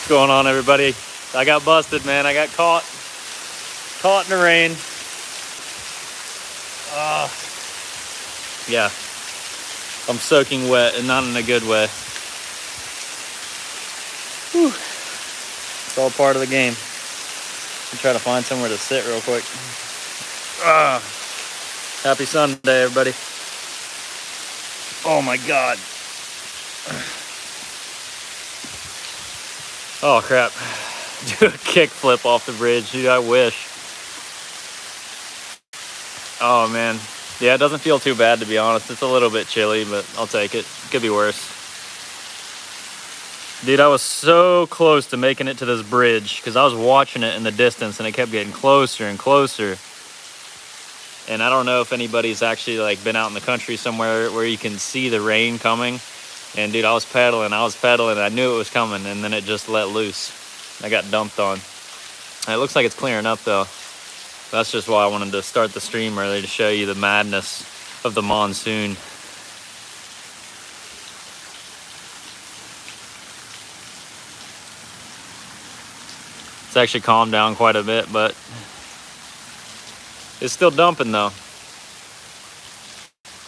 What's going on, everybody? I got busted, man. I got caught in the rain. Yeah, I'm soaking wet and not in a good way. Whew. It's all part of the game. I'm trying to find somewhere to sit real quick. Happy Sunday, everybody. Oh my God. Oh crap. Do a kickflip off the bridge, dude. I wish. Oh man. Yeah, it doesn't feel too bad, to be honest. It's a little bit chilly, but I'll take it. Could be worse. Dude, I was so close to making it to this bridge because I was watching it in the distance and it kept getting closer and closer. And I don't know if anybody's actually like been out in the country somewhere where you can see the rain coming. And dude, I was pedaling, I knew it was coming, and then it just let loose. I got dumped on. And it looks like it's clearing up though. That's just why I wanted to start the stream early, to show you the madness of the monsoon. It's actually calmed down quite a bit, but it's still dumping though.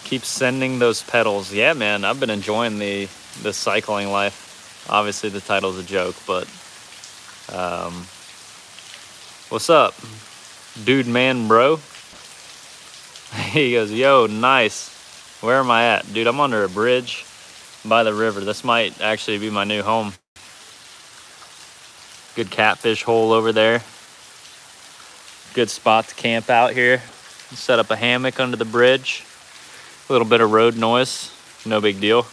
Keep sending those pedals. Yeah, man, I've been enjoying the cycling life. Obviously the title's a joke, but what's up, dude, man, bro? He goes, yo, nice. Where am I at? Dude, I'm under a bridge by the river. This might actually be my new home. Good catfish hole over there. Good spot to camp out here. Set up a hammock under the bridge. A little bit of road noise, no big deal.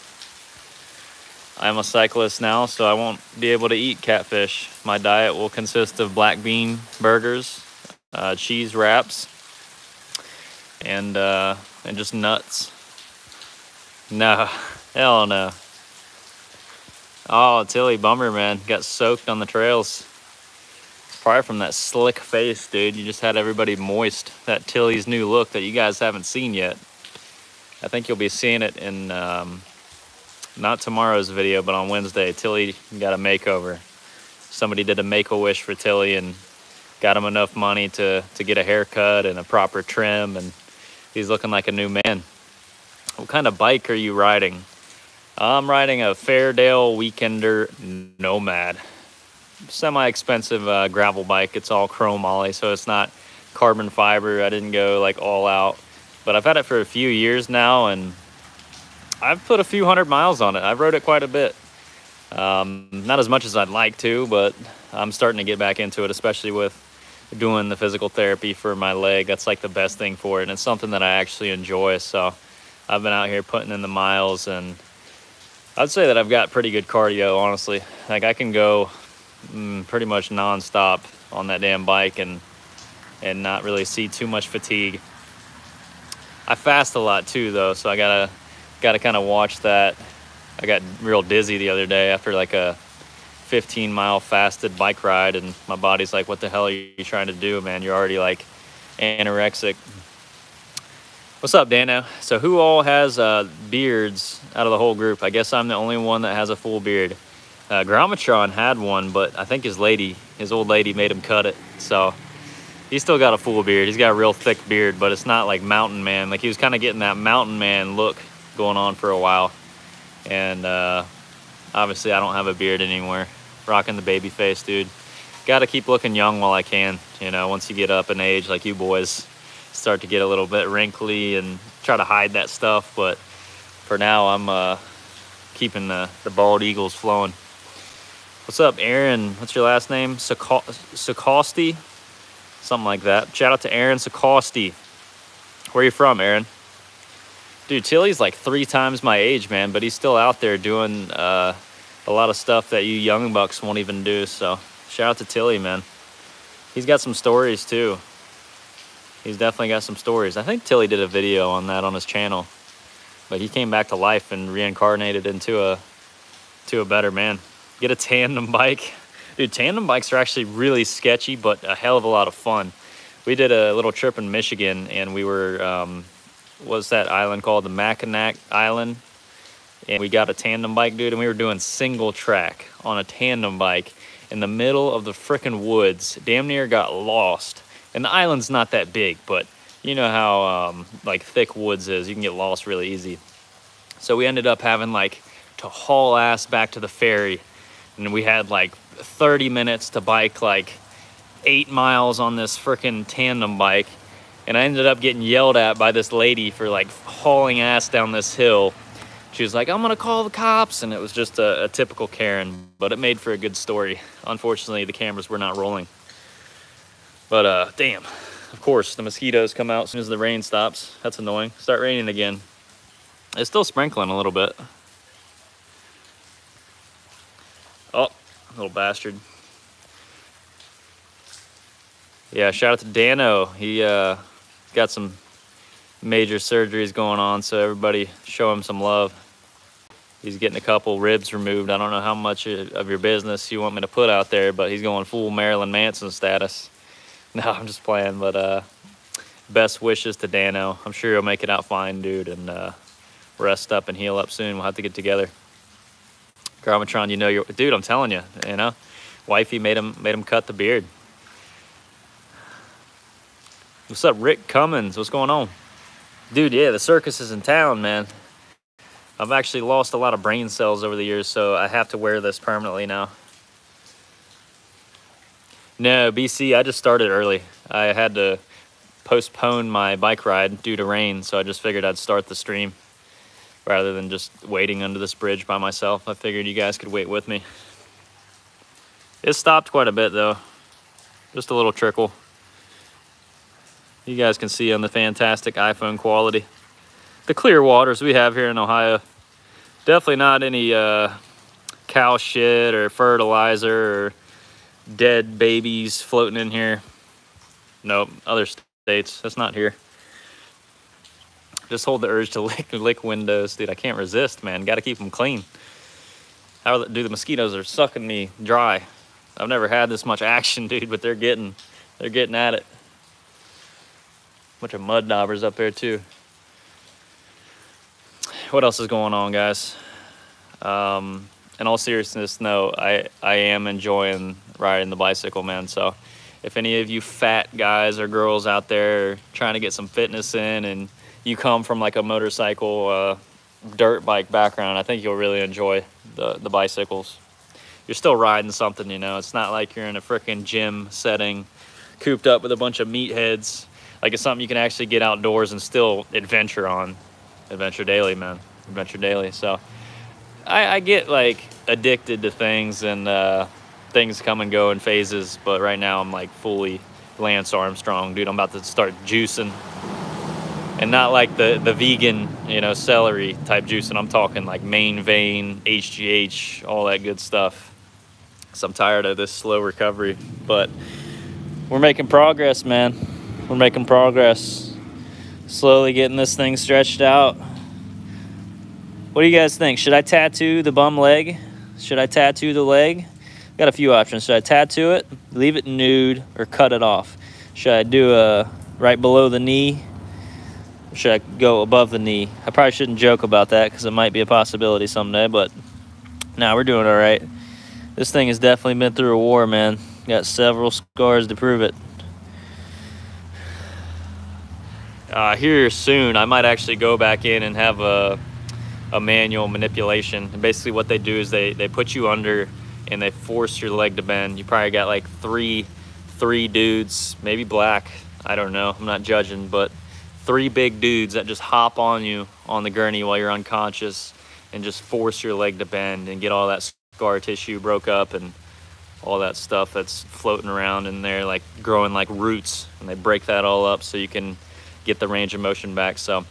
I'm a cyclist now, so I won't be able to eat catfish. My diet will consist of black bean burgers, cheese wraps, and just nuts. No, hell no. Oh, Tilly, bummer, man. Got soaked on the trails. Probably from that slick face, dude. You just had everybody moist. That Tilly's new look that you guys haven't seen yet. I think you'll be seeing it in, not tomorrow's video, but on Wednesday. Tilly got a makeover. Somebody did a make-a-wish for Tilly and got him enough money to get a haircut and a proper trim, and he's looking like a new man. What kind of bike are you riding? I'm riding a Fairdale Weekender Nomad. Semi-expensive gravel bike. It's all chrome ollie, so it's not carbon fiber. I didn't go like all out. But I've had it for a few years now, and I've put a few hundred miles on it. I've rode it quite a bit. Not as much as I'd like to, but I'm starting to get back into it, especially with doing the physical therapy for my leg. That's like the best thing for it, and it's something that I actually enjoy. So I've been out here putting in the miles, and I'd say that I've got pretty good cardio, honestly. Like I can go pretty much non-stop on that damn bike and not really see too much fatigue. I fast a lot too though, so I gotta kind of watch that. I got real dizzy the other day after like a 15-mile fasted bike ride, and my body's like, what the hell are you trying to do, man? You're already like anorexic. What's up, Dano? So who all has beards out of the whole group? I guess I'm the only one that has a full beard. Gramatron had one, but I think his old lady made him cut it, so he's still got a full beard. He's got a real thick beard, but it's not like mountain man. Like he was kind of getting that mountain man look going on for a while. And obviously I don't have a beard anymore. Rocking the baby face, dude. Got to keep looking young while I can. You know, once you get up in age, like you boys start to get a little bit wrinkly and try to hide that stuff. But for now, I'm keeping the bald eagles flowing. What's up, Aaron? What's your last name? Sikosti? Something like that. Shout out to Aaron Sikosti. Where are you from, Aaron? Dude, Tilly's like 3 times my age, man, but he's still out there doing a lot of stuff that you young bucks won't even do. So shout out to Tilly, man. He's got some stories too. He's definitely got some stories. I think Tilly did a video on that on his channel, but he came back to life and reincarnated into a better man. Get a tandem bike. Dude, tandem bikes are actually really sketchy, but a hell of a lot of fun. We did a little trip in Michigan, and we were, what's that island called? The Mackinac Island. And we got a tandem bike, dude, and we were doing single track on a tandem bike. in the middle of the frickin' woods. Damn near got lost. And the island's not that big, but you know how like thick woods is. You can get lost really easy. So we ended up having like to haul ass back to the ferry. And we had like 30 minutes to bike like 8 miles on this frickin' tandem bike. And I ended up getting yelled at by this lady for like hauling ass down this hill. She was like, I'm gonna call the cops. And it was just a typical Karen, but it made for a good story. Unfortunately, the cameras were not rolling. But damn, of course, the mosquitoes come out as soon as the rain stops. That's annoying. Start raining again. It's still sprinkling a little bit. Oh, little bastard. Yeah, shout out to Dano. He got some major surgeries going on, so everybody show him some love. He's getting a couple ribs removed. I don't know how much of your business you want me to put out there, but he's going full Marilyn Manson status. No, I'm just playing, but best wishes to Dano. I'm sure he'll make it out fine, dude, and rest up and heal up soon. We'll have to get together. Garmatron, you know your dude. I'm telling you, you know, wifey made him cut the beard. What's up, Rick Cummins? What's going on? Dude, yeah, the circus is in town, man. I've actually lost a lot of brain cells over the years, so I have to wear this permanently now. No, BC, I just started early. I had to postpone my bike ride due to rain, so I just figured I'd start the stream rather than just waiting under this bridge by myself. I figured you guys could wait with me. It stopped quite a bit, though. Just a little trickle. You guys can see on the fantastic iPhone quality. The clear waters we have here in Ohio. Definitely not any cow shit or fertilizer or dead babies floating in here. Nope, other states. That's not here. Just hold the urge to lick windows. Dude, I can't resist, man. Got to keep them clean. Dude, the mosquitoes are sucking me dry. I've never had this much action, dude, but they're getting at it. Bunch of mud daubers up there too. What else is going on, guys? In all seriousness, no, I am enjoying riding the bicycle, man. So if any of you fat guys or girls out there are trying to get some fitness in and you come from like a motorcycle dirt bike background, I think you'll really enjoy the bicycles. You're still riding something, you know. It's not like you're in a freaking gym setting cooped up with a bunch of meatheads. Like, it's something you can actually get outdoors and still adventure on. Adventure daily, man. Adventure daily. So I get like addicted to things, and things come and go in phases, but right now I'm like fully Lance Armstrong, dude. I'm about to start juicing, and not like the vegan, you know, celery type juicing. I'm talking like main vein, HGH, all that good stuff. So I'm tired of this slow recovery, but we're making progress, man. We're making progress. Slowly getting this thing stretched out. What do you guys think? Should I tattoo the bum leg? Should I tattoo the leg? Got a few options. Should I tattoo it, leave it nude, or cut it off? Should I do a right below the knee? Or should I go above the knee? I probably shouldn't joke about that because it might be a possibility someday, but nah, we're doing all right. This thing has definitely been through a war, man. Got several scars to prove it. Here soon, I might actually go back in and have a manual manipulation. And basically what they do is they put you under and they force your leg to bend. You probably got like three dudes, maybe black, I don't know, I'm not judging, but 3 big dudes that just hop on you on the gurney while you're unconscious and just force your leg to bend and get all that scar tissue broke up and all that stuff that's floating around in there, like growing like roots, and they break that all up so you can get the range of motion back. So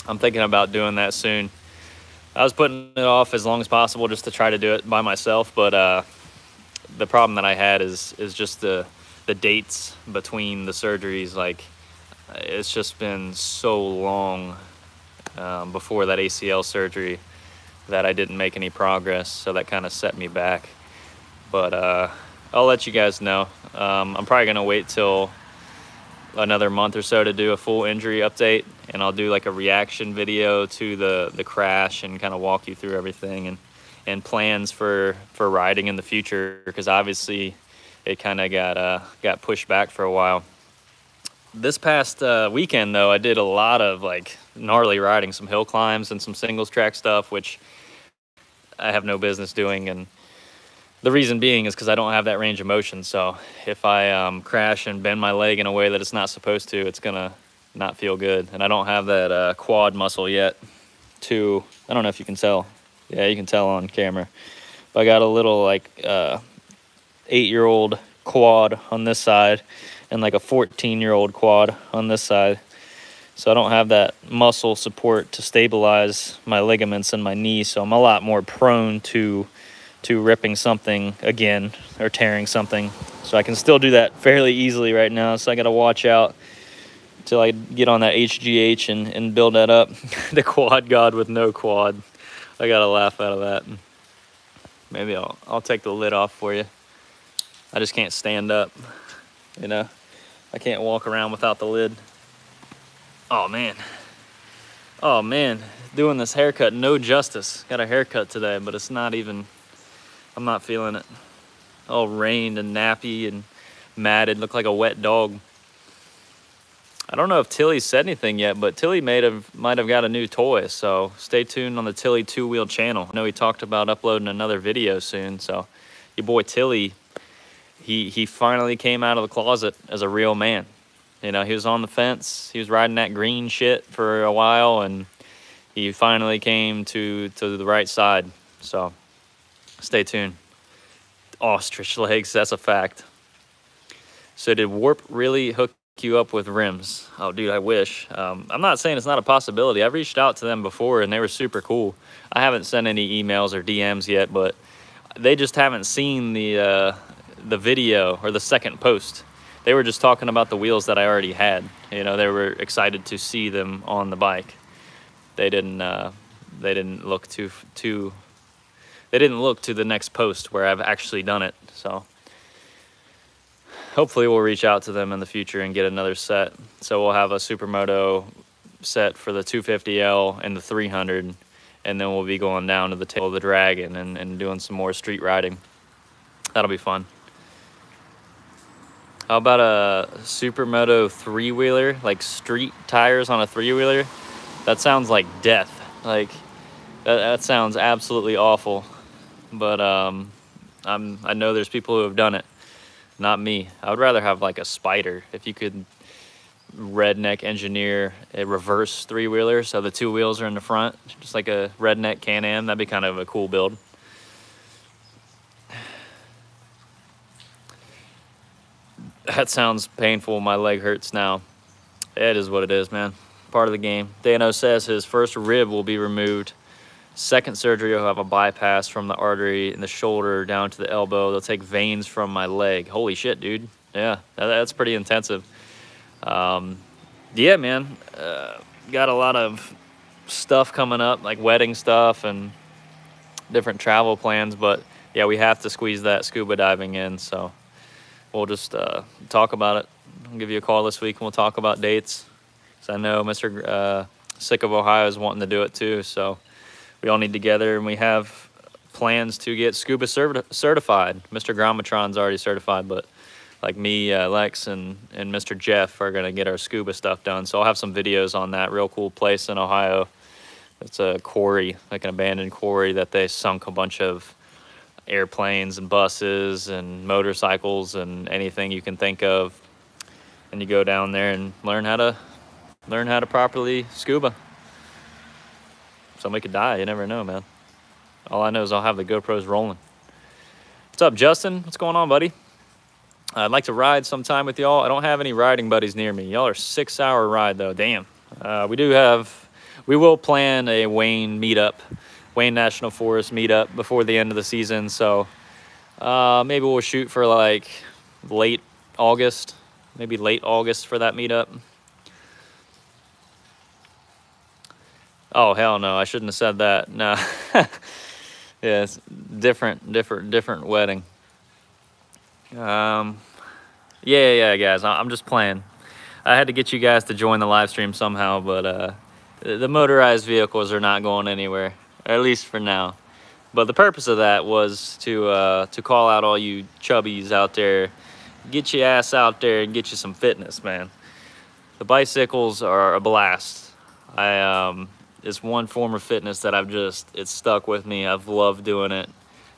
I'm thinking about doing that soon. I was putting it off as long as possible just to try to do it by myself, but the problem that I had is just the dates between the surgeries. Like, it's just been so long before that ACL surgery that I didn't make any progress, so that kind of set me back. But I'll let you guys know. I'm probably gonna wait till another month or so to do a full injury update, and I'll do like a reaction video to the crash and kind of walk you through everything. And and plans for riding in the future, because obviously it kind of got pushed back for a while. This past weekend though, I did a lot of like gnarly riding, some hill climbs and some singles track stuff, which I have no business doing, and the reason being is because I don't have that range of motion. So if I crash and bend my leg in a way that it's not supposed to, it's gonna not feel good. And I don't have that quad muscle yet to, I don't know if you can tell. Yeah, you can tell on camera. But I got a little like 8-year-old quad on this side and like a 14-year-old quad on this side. So I don't have that muscle support to stabilize my ligaments in my knee. So I'm a lot more prone to ripping something again or tearing something. So I can still do that fairly easily right now. So I got to watch out till I get on that HGH and build that up. The quad god with no quad. I got to laugh out of that. Maybe I'll take the lid off for you. I just can't stand up, you know. I can't walk around without the lid. Oh man, doing this haircut, no justice. Got a haircut today, but it's not even, I'm not feeling it. All rained and nappy and matted, look like a wet dog. I don't know if Tilly said anything yet, but Tilly might have got a new toy, so stay tuned on the Tilly Two-Wheel channel. I know he talked about uploading another video soon, so your boy Tilly, he finally came out of the closet as a real man. You know, he was on the fence, he was riding that green shit for a while, and he finally came to the right side, so stay tuned. Ostrich legs, that's a fact. So did Warp really hook you up with rims? Oh dude, I wish. I'm not saying it's not a possibility. I've reached out to them before and they were super cool. I haven't sent any emails or DMs yet, but they just haven't seen the video or the second post. They were just talking about the wheels that I already had. You know, they were excited to see them on the bike. They didn't look they didn't look to the next post where I've actually done it. So hopefully we'll reach out to them in the future and get another set. So we'll have a Supermoto set for the 250L and the 300, and then we'll be going down to the tail of the Dragon and doing some more street riding. That'll be fun. How about a Supermoto 3-wheeler, like street tires on a 3-wheeler? That sounds like death. Like that sounds absolutely awful. But I know there's people who have done it. Not me. I would rather have like a Spider. If you could redneck engineer a reverse 3-wheeler, so the 2 wheels are in the front, just like a redneck Can-Am, that'd be kind of a cool build. That sounds painful. My leg hurts now. It is what it is, man. Part of the game. Dano says his first rib will be removed. Second surgery, he'll have a bypass from the artery in the shoulder down to the elbow. They'll take veins from my leg. Holy shit, dude. Yeah, that's pretty intensive. Yeah, man. Got a lot of stuff coming up, like wedding stuff and different travel plans. But yeah, we have to squeeze that scuba diving in. So we'll just talk about it. I'll give you a call this week and we'll talk about dates. So I know Mr. Sick of Ohio is wanting to do it too. So we all need together, and we have plans to get scuba certified. Mr. Grammatron's already certified, but like me, Lex, and Mr. Jeff are gonna get our scuba stuff done. So I'll have some videos on that. Real cool place in Ohio. It's a quarry, like an abandoned quarry that they sunk a bunch of airplanes and buses and motorcycles and anything you can think of. And you go down there and learn how to properly scuba. Somebody could die, you never know, man. All I know is I'll have the GoPros rolling. What's up, Justin? What's going on, buddy? I'd like to ride sometime with y'all. I don't have any riding buddies near me. Y'all are 6-hour ride though, damn. We will plan a Wayne meetup, Wayne National Forest meetup before the end of the season. So maybe we'll shoot for like late August, maybe late August for that meetup. Oh, hell no, I shouldn't have said that. No. Yeah, it's different wedding. Yeah, guys, I'm just playing. I had to get you guys to join the live stream somehow, but the motorized vehicles are not going anywhere, at least for now. But the purpose of that was to call out all you chubbies out there. Get your ass out there and get you some fitness, man. The bicycles are a blast. It's one form of fitness that it's stuck with me. I've loved doing it.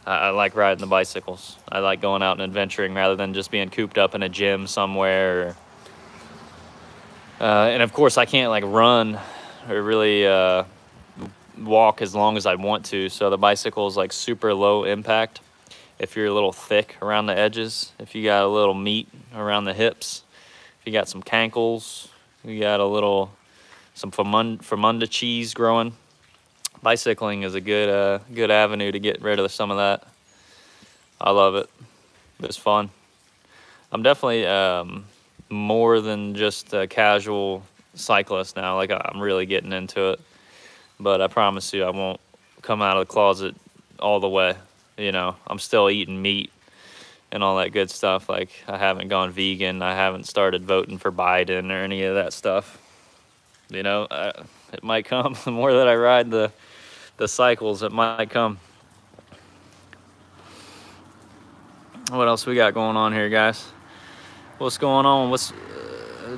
I like riding the bicycles. I like going out and adventuring rather than just being cooped up in a gym somewhere. And of course, I can't like run or really walk as long as I want to. So the bicycle is like super low impact. If you're a little thick around the edges, if you got a little meat around the hips, if you got some cankles, you got some Famunda cheese growing, bicycling is a good avenue to get rid of some of that. I love it. It's fun. I'm definitely more than just a casual cyclist now. Like, I'm really getting into it. But I promise you, I won't come out of the closet all the way. You know, I'm still eating meat and all that good stuff. Like, I haven't gone vegan. I haven't started voting for Biden or any of that stuff. You know, it might come. The more that I ride the cycles, it might come. What else we got going on here, guys? What's going on?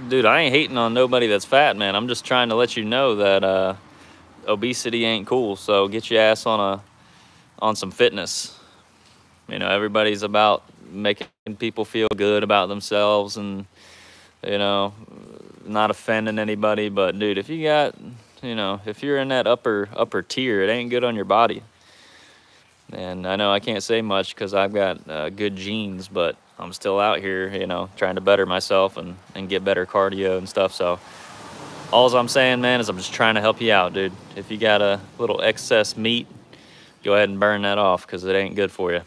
Dude, I ain't hating on nobody that's fat, man. I'm just trying to let you know that obesity ain't cool. So get your ass on some fitness. You know, everybody's about making people feel good about themselves and, you know, not offending anybody. But dude, if you got, you know, if you're in that upper tier, it ain't good on your body. And I know I can't say much because I've got good genes, but I'm still out here, you know, trying to better myself and get better cardio and stuff. So all I'm saying, man, is I'm just trying to help you out, dude. If you got a little excess meat, go ahead and burn that off because it ain't good for you.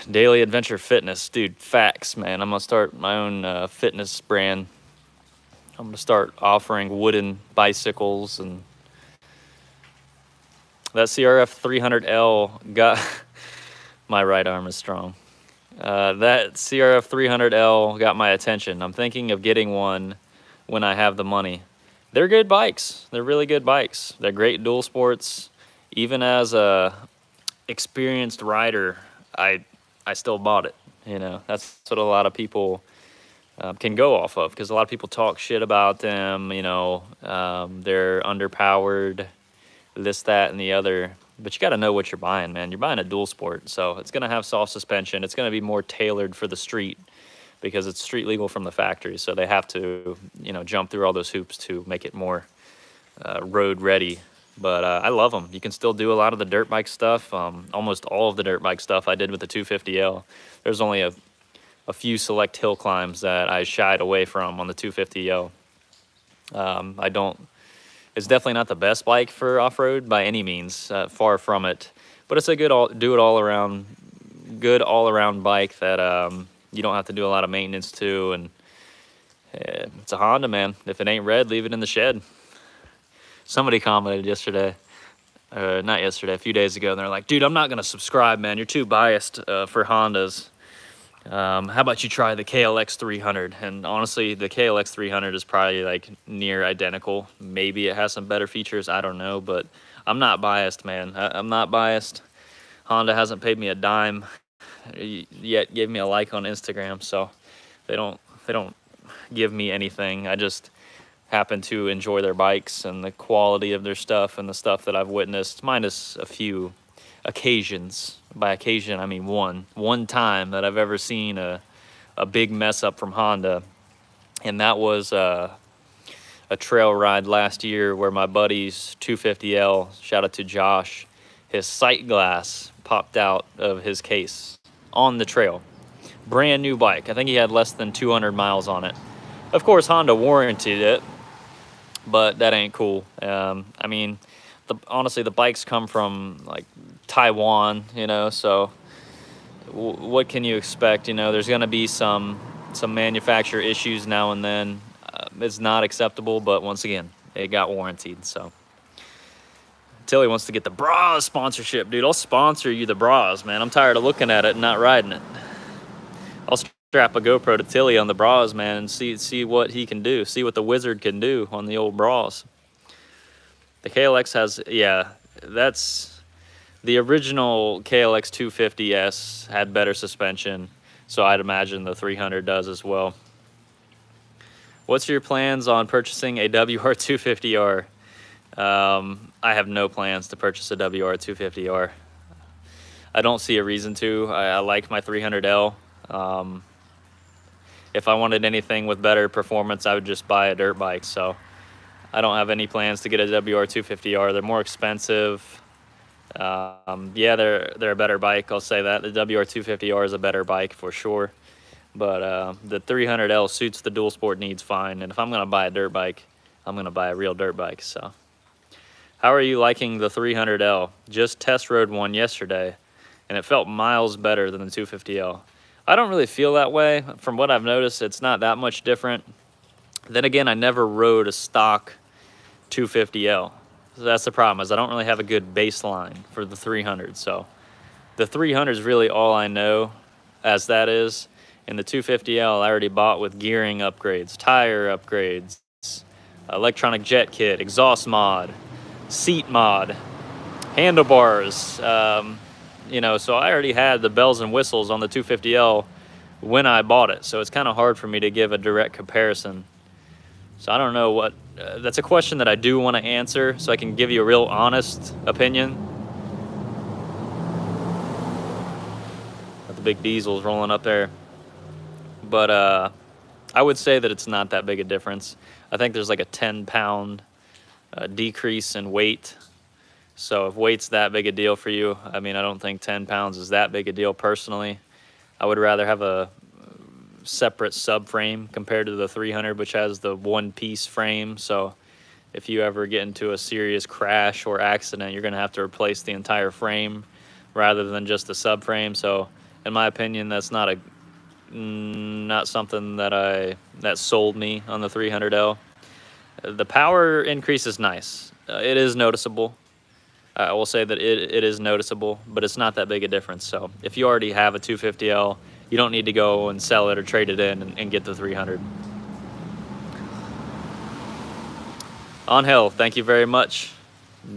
Daily Adventure Fitness, dude, facts, man. I'm gonna start my own fitness brand. I'm gonna start offering wooden bicycles, and that CRF 300L got my right arm is strong. That CRF 300L got my attention. I'm thinking of getting one when I have the money. They're good bikes. They're really good bikes. They're great dual sports. Even as a experienced rider, I still bought it. You know, that's what a lot of people can go off of, because a lot of people talk shit about them. You know, they're underpowered, this, that, and the other. But you got to know what you're buying, man. You're buying a dual sport, so it's going to have soft suspension. It's going to be more tailored for the street because it's street legal from the factory. So they have to, you know, jump through all those hoops to make it more road ready. But I love them. You can still do a lot of the dirt bike stuff. Almost all of the dirt bike stuff I did with the 250L. There's only a few select hill climbs that I shied away from on the 250L. It's definitely not the best bike for off-road by any means, far from it. But it's a good all-around bike that you don't have to do a lot of maintenance to. And it's a Honda, man. If it ain't red, leave it in the shed. Somebody commented yesterday, not yesterday, a few days ago, and they're like, dude, I'm not going to subscribe, man. You're too biased for Hondas. How about you try the KLX 300? And honestly, the KLX 300 is probably like near identical. Maybe it has some better features. I don't know, but I'm not biased, man. I'm not biased. Honda hasn't paid me a dime yet, gave me a like on Instagram, so they don't give me anything. I just happen to enjoy their bikes and the quality of their stuff and the stuff that I've witnessed, minus a few occasions. By occasion, I mean one time that I've ever seen a big mess up from Honda, and that was a trail ride last year where my buddy's 250L, shout out to Josh, his sight glass popped out of his case on the trail. Brand new bike. I think he had less than 200 miles on it. Of course, Honda warranted it, but that ain't cool. I mean, honestly, the bikes come from like Taiwan, you know, so what can you expect? You know, there's going to be some manufacturer issues now and then. It's not acceptable, but once again, it got warranted. So Tilly wants to get the bras sponsorship, dude. I'll sponsor you the bras, man. I'm tired of looking at it and not riding it. I'll strap a GoPro to Tilly on the bras, man, and see what he can do. See what the wizard can do on the old bras. The KLX has, yeah, that's the original KLX 250S had better suspension, so I'd imagine the 300 does as well. What's your plans on purchasing a WR250R? I have no plans to purchase a WR250R. I don't see a reason to. I like my 300L. If I wanted anything with better performance, I would just buy a dirt bike. So I don't have any plans to get a WR250R. They're more expensive. Yeah, they're a better bike. I'll say that. The WR250R is a better bike for sure. But the 300L suits the dual sport needs fine. And if I'm gonna buy a dirt bike, I'm gonna buy a real dirt bike. So, how are you liking the 300L? Just test rode one yesterday, and it felt miles better than the 250L. I don't really feel that way. From what I've noticed, it's not that much different. Then again, I never rode a stock 250L. So that's the problem, is I don't really have a good baseline for the 300. So the 300 is really all I know as that is. And the 250L I already bought with gearing upgrades, tire upgrades, electronic jet kit, exhaust mod, seat mod, handlebars, you know, so I already had the bells and whistles on the 250L when I bought it. So it's kind of hard for me to give a direct comparison. So I don't know what, that's a question that I do want to answer so I can give you a real honest opinion. Got the big diesels rolling up there. But I would say that it's not that big a difference. I think there's like a 10-pound decrease in weight. So if weight's that big a deal for you, I mean, I don't think 10 pounds is that big a deal personally. I would rather have a separate subframe compared to the 300, which has the one-piece frame. So if you ever get into a serious crash or accident, you're gonna have to replace the entire frame rather than just the subframe. So in my opinion, that's not something that sold me on the 300L. The power increase is nice. It is noticeable. I will say that it is noticeable, but it's not that big a difference. So if you already have a 250L, you don't need to go and sell it or trade it in and get the 300. On Hill, thank you very much.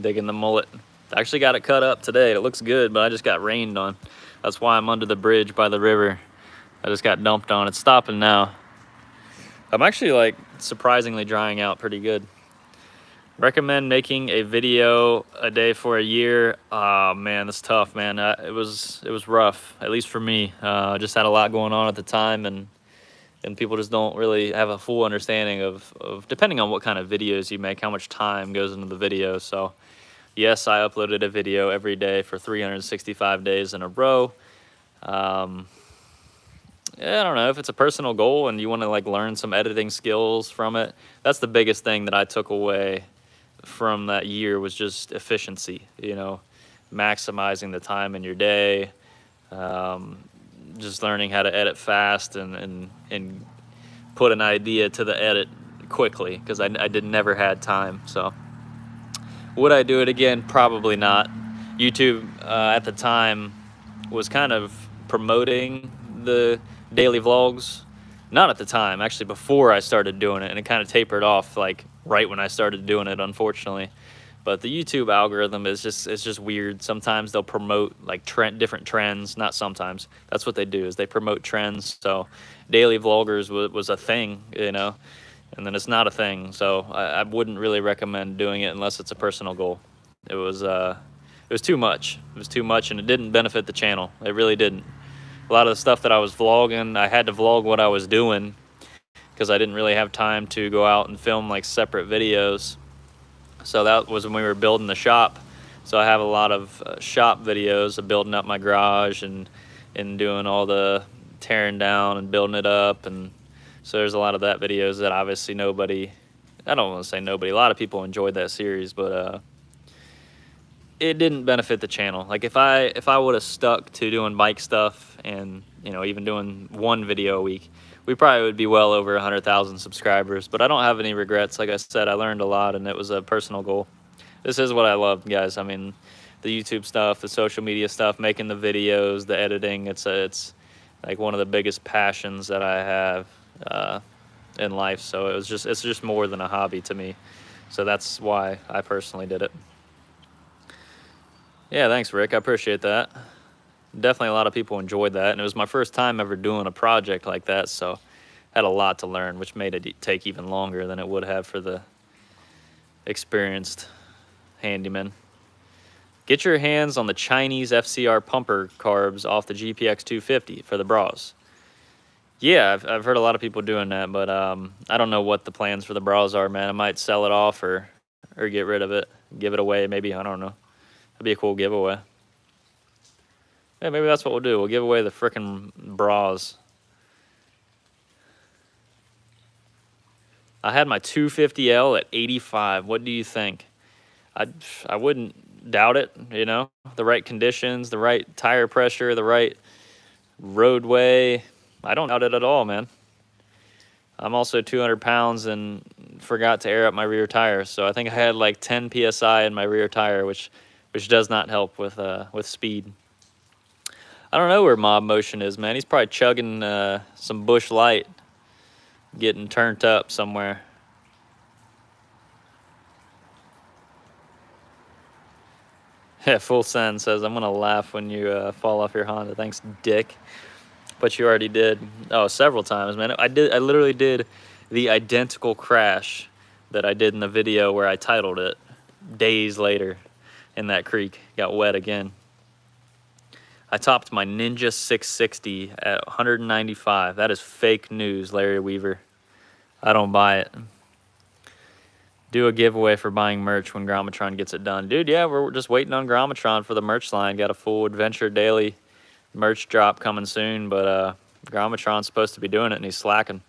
Digging the mullet. I actually got it cut up today. It looks good, but I just got rained on. That's why I'm under the bridge by the river. I just got dumped on. It's stopping now. I'm actually like surprisingly drying out pretty good. Recommend making a video a day for a year. Oh man, that's tough, man. It was rough, at least for me. I just had a lot going on at the time, and people just don't really have a full understanding of depending on what kind of videos you make, how much time goes into the video. So yes, I uploaded a video every day for 365 days in a row. Yeah, I don't know if it's a personal goal and you want to like learn some editing skills from it. That's the biggest thing that I took away from that year, was just efficiency, you know, maximizing the time in your day, just learning how to edit fast and put an idea to the edit quickly, because I never had time. So would I do it again? Probably not. YouTube at the time was kind of promoting the daily vlogs. Not at the time, actually before I started doing it, and it kind of tapered off like right when I started doing it, unfortunately. But the YouTube algorithm is just weird. Sometimes they'll promote like different trends. Not sometimes. That's what they do, is they promote trends. So daily vloggers was a thing, you know, and then it's not a thing. So I wouldn't really recommend doing it unless it's a personal goal. It was too much. It was too much, and it didn't benefit the channel. It really didn't. A lot of the stuff that I was vlogging, I had to vlog what I was doing because I didn't really have time to go out and film like separate videos. So that was when we were building the shop. So I have a lot of shop videos of building up my garage and doing all the tearing down and building it up. And so there's a lot of that videos that obviously nobody, I don't want to say nobody, a lot of people enjoyed that series, but it didn't benefit the channel. Like if I would have stuck to doing bike stuff and, you know, even doing one video a week, we probably would be well over 100,000 subscribers. But I don't have any regrets. Like I said, I learned a lot, and it was a personal goal. This is what I love, guys. I mean, the YouTube stuff, the social media stuff, making the videos, the editing, it's like one of the biggest passions that I have in life. So it's just more than a hobby to me. So that's why I personally did it. Yeah, thanks, Rick. I appreciate that. Definitely a lot of people enjoyed that, and it was my first time ever doing a project like that, so I had a lot to learn, which made it take even longer than it would have for the experienced handyman. Get your hands on the Chinese FCR pumper carbs off the GPX 250 for the bras. Yeah, I've heard a lot of people doing that, but I don't know what the plans for the bras are, man. I might sell it off or get rid of it, give it away, maybe. I don't know. That'd be a cool giveaway. Yeah, maybe that's what we'll do. We'll give away the frickin' bras. I had my 250L at 85. What do you think? I wouldn't doubt it, you know? The right conditions, the right tire pressure, the right roadway. I don't doubt it at all, man. I'm also 200 pounds and forgot to air up my rear tire, so I think I had like 10 PSI in my rear tire, which does not help with speed. I don't know where Mob Motion is, man. He's probably chugging some Busch Light, getting turned up somewhere. Yeah, Full Send says, I'm gonna laugh when you fall off your Honda. Thanks, dick. But you already did. Oh, several times, man. I literally did the identical crash that I did in the video where I titled it days later in that creek. Got wet again. I topped my Ninja 660 at 195. That is fake news, Larry Weaver. I don't buy it. Do a giveaway for buying merch when Grammatron gets it done. Dude, yeah, we're just waiting on Grammatron for the merch line. Got a full Adventure Daily merch drop coming soon, but Grammatron's supposed to be doing it, and he's slacking.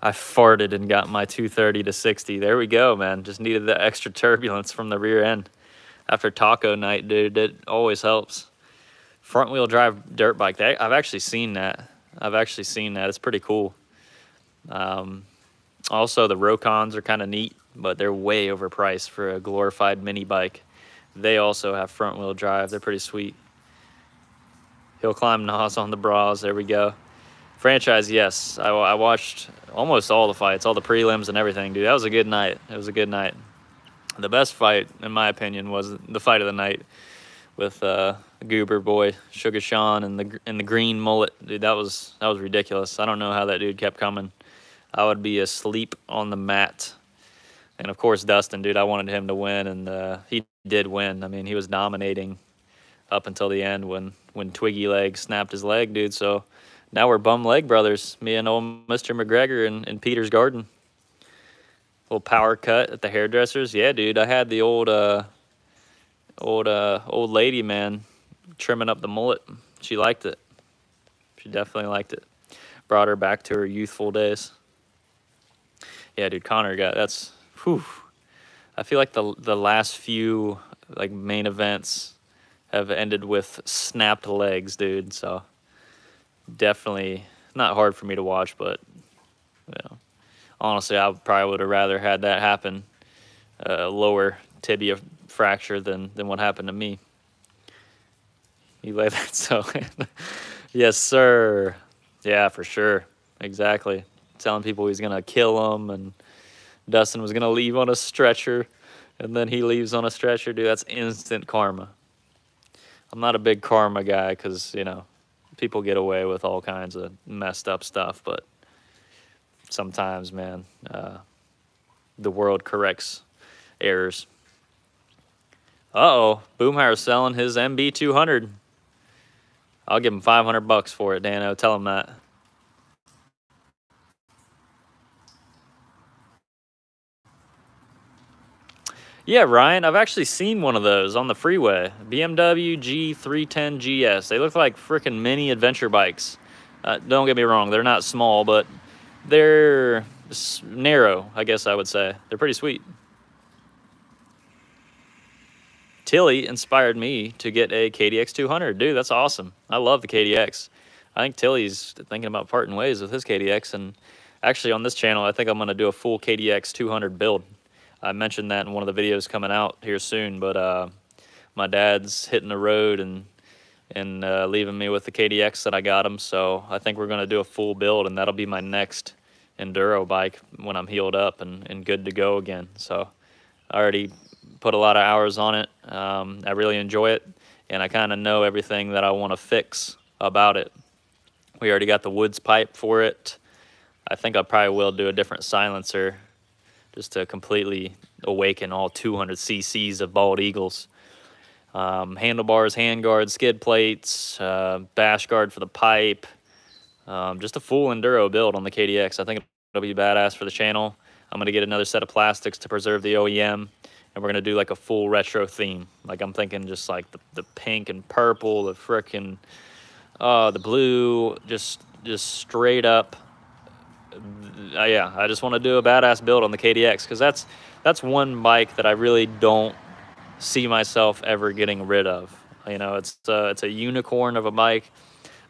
I farted and got my 230 to 60. There we go, man. Just needed the extra turbulence from the rear end. After taco night, dude, it always helps. Front wheel drive dirt bike. I've actually seen that. It's pretty cool. Also, the Rokons are kind of neat, but they're way overpriced for a glorified mini bike. They also have front wheel drive. They're pretty sweet. Hill climb Nas on the bras. There we go. Franchise, yes. I watched almost all the fights, all the prelims and everything, dude. That was a good night. It was a good night. The best fight, in my opinion, was the fight of the night with Goober boy, Sugar Sean, and the green mullet. Dude, that was ridiculous. I don't know how that dude kept coming. I would be asleep on the mat. And of course, Dustin, dude, I wanted him to win, and he did win. I mean, he was dominating up until the end when Twiggy Leg snapped his leg, dude. So now we're bum leg brothers, me and old Mr. McGregor in Peter's Garden. Little power cut at the hairdressers. Yeah, dude, I had the old lady, man, trimming up the mullet. She liked it. She definitely liked it. Brought her back to her youthful days. Yeah, dude, Connor that's, whew. I feel like the last few like main events have ended with snapped legs, dude. So definitely not hard for me to watch, but you know, honestly, I probably would have rather had that happen, lower tibia fracture than what happened to me. You lay that so yes, sir. Yeah, for sure. Exactly. Telling people he's gonna kill them, and Dustin was gonna leave on a stretcher, and then he leaves on a stretcher. Dude, that's instant karma. I'm not a big karma guy because, you know, people get away with all kinds of messed up stuff, but sometimes, man, the world corrects errors. Uh-oh, Boomhauer's selling his MB200. I'll give him $500 for it, Dano. Tell him that. Yeah, Ryan, I've actually seen one of those on the freeway. BMW G310 GS. They look like freaking mini adventure bikes. Don't get me wrong, they're not small, but they're narrow, I guess I would say. They're pretty sweet. Tilly inspired me to get a KDX 200. Dude, that's awesome. I love the KDX. I think Tilly's thinking about parting ways with his KDX, and actually on this channel, I think I'm going to do a full KDX 200 build. I mentioned that in one of the videos coming out here soon, but my dad's hitting the road and leaving me with the KDX that I got him, so I think we're going to do a full build, and that'll be my next enduro bike when I'm healed up and good to go again. So I already put a lot of hours on it. I really enjoy it, and I kind of know everything that I want to fix about it. We already got the Woods pipe for it. I think I probably will do a different silencer just to completely awaken all 200 cc's of bald eagles. Handlebars, handguards, skid plates, bash guard for the pipe. Just a full enduro build on the KDX. I think it'll be badass for the channel. I'm going to get another set of plastics to preserve the OEM, and we're going to do like a full retro theme. Like I'm thinking just like the pink and purple, the frickin' the blue, just straight up. Yeah, I just want to do a badass build on the KDX, because that's one bike that I really don't see myself ever getting rid of. You know, it's a unicorn of a bike.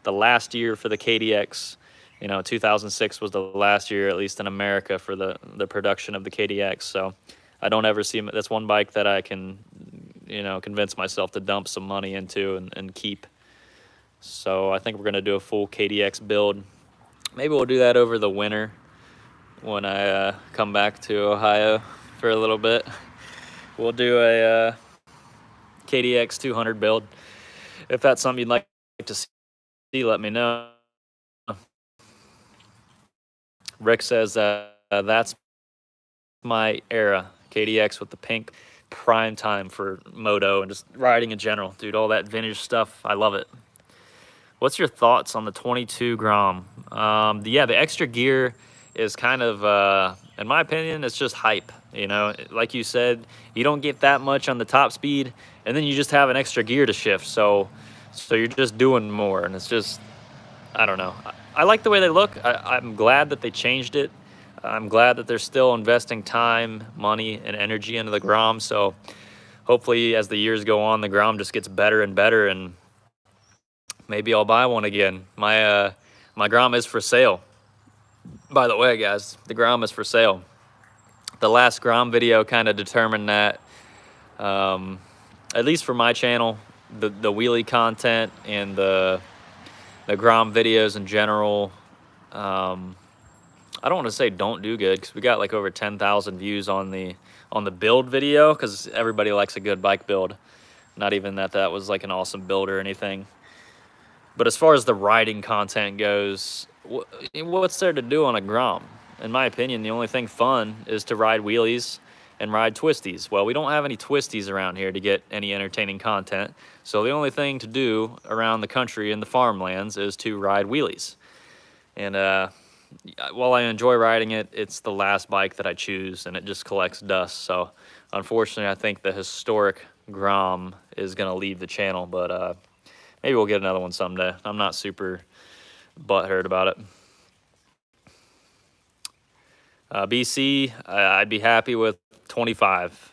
The last year for the KDX, you know, 2006 was the last year, at least in America, for the production of the KDX. So I don't ever see, that's one bike that I can, you know, convince myself to dump some money into and keep. So I think we're going to do a full KDX build. Maybe we'll do that over the winter when I come back to Ohio for a little bit. We'll do a KDX 200 build. If that's something you'd like to see, let me know. Rick says that's my era. KDX with the pink, prime time for moto and just riding in general. Dude, all that vintage stuff, I love it. What's your thoughts on the 22 Grom? Yeah, the extra gear is kind of, in my opinion, it's just hype. You know, like you said, you don't get that much on the top speed, and then you just have an extra gear to shift. So you're just doing more, and it's just, I don't know. I like the way they look. I'm glad that they changed it. I'm glad that they're still investing time, money, and energy into the Grom. So hopefully as the years go on, the Grom just gets better and better, and maybe I'll buy one again. My Grom is for sale. By the way, guys, the Grom is for sale. The last Grom video kind of determined that, at least for my channel, the wheelie content and the Grom videos in general, I don't want to say don't do good, because we got like over 10,000 views on the build video, because everybody likes a good bike build. Not even that was like an awesome build or anything. But as far as the riding content goes, what's there to do on a Grom? In my opinion, the only thing fun is to ride wheelies and ride twisties. Well, we don't have any twisties around here to get any entertaining content. So the only thing to do around the country in the farmlands is to ride wheelies. And while I enjoy riding it, it's the last bike that I choose, and it just collects dust. So unfortunately, I think the historic Grom is going to leave the channel, but maybe we'll get another one someday. I'm not super butthurt about it. BC, I'd be happy with 25,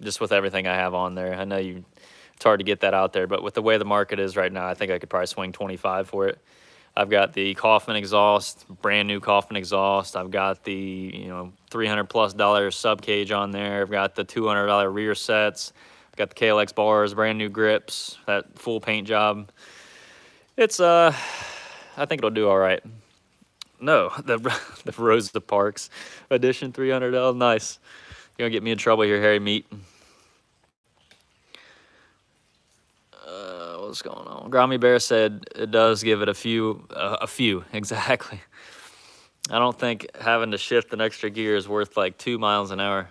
just with everything I have on there. I know it's hard to get that out there, but with the way the market is right now, I think I could probably swing 25 for it. I've got the Kaufman exhaust, brand new Kaufman exhaust. I've got the, you know, $300+ sub cage on there. I've got the $200 rear sets. I've got the KLX bars, brand new grips, that full paint job. It's I think it'll do all right. No, the Rosa Parks edition $300. Nice. You're gonna get me in trouble here, Harry Meat. What's going on? Grommy Bear said it does give it a few, exactly. I don't think having to shift an extra gear is worth like 2 miles an hour.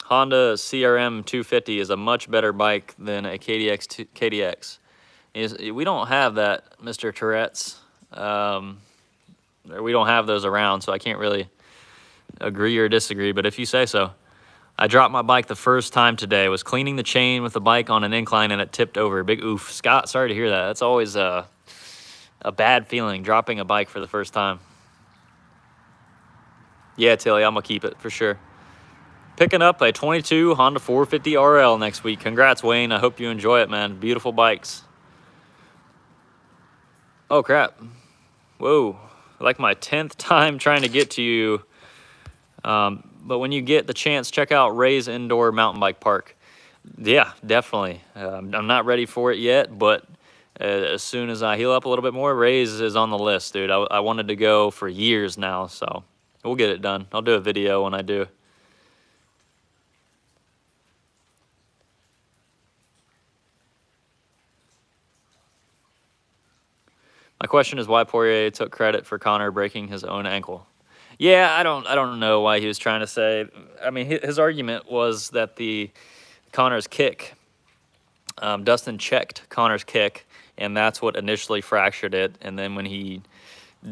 Honda CRM 250 is a much better bike than a KDX. We don't have that, Mr. Tourette's. We don't have those around, so I can't really agree or disagree, but if you say so. I dropped my bike the first time today. Was cleaning the chain with the bike on an incline and it tipped over. Big oof. Scott, sorry to hear that. That's always a bad feeling, dropping a bike for the first time. Yeah, Tilly, I'm going to keep it for sure. Picking up a 22 Honda 450 RL next week. Congrats, Wayne. I hope you enjoy it, man. Beautiful bikes. Oh, crap. Whoa. Like my 10th time trying to get to you. But when you get the chance, check out Ray's Indoor Mountain Bike Park. Yeah, definitely. I'm not ready for it yet, but as soon as I heal up a little bit more, Ray's is on the list, dude. I wanted to go for years now, so we'll get it done. I'll do a video when I do. My question is why Poirier took credit for Conor breaking his own ankle. Yeah, I don't know why he was trying to say. I mean, his argument was that the Conor's kick, Dustin checked Conor's kick, and that's what initially fractured it. And then when he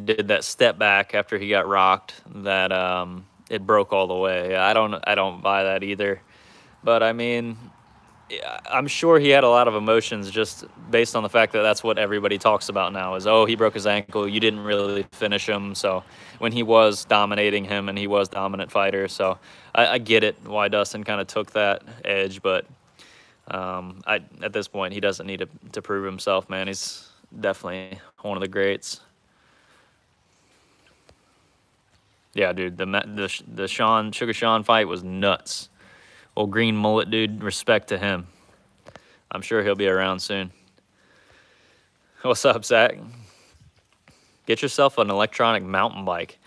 did that step back after he got rocked, that it broke all the way. I don't buy that either. But I mean, I'm sure he had a lot of emotions just based on the fact that that's what everybody talks about now is, oh, he broke his ankle. You didn't really finish him. So when he was dominating him and he was dominant fighter. So I get it why Dustin kind of took that edge. But at this point, he doesn't need to prove himself, man. He's definitely one of the greats. Yeah, dude, the Sugar Sean fight was nuts. Old green mullet dude, respect to him. I'm sure he'll be around soon. What's up, Zach? Get yourself an electronic mountain bike.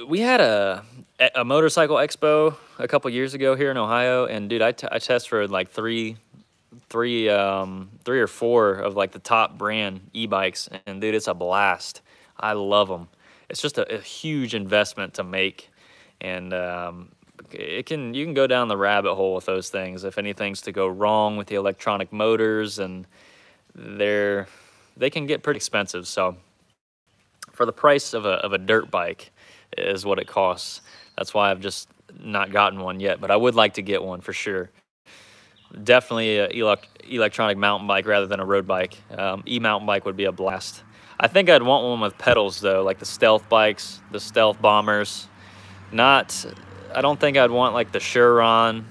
We had a motorcycle expo a couple years ago here in Ohio, and dude, I test for like three or four of like the top brand e-bikes, and dude, it's a blast. I love them. It's just a huge investment to make, and you can go down the rabbit hole with those things if anything's to go wrong with the electronic motors, and they can get pretty expensive. So for the price of a dirt bike is what it costs. That's why I've just not gotten one yet, but I would like to get one for sure. Definitely a electronic mountain bike rather than a road bike. E-mountain bike would be a blast. I think I'd want one with pedals though, like the stealth bikes, the stealth bombers. I don't think I'd want like the Chiron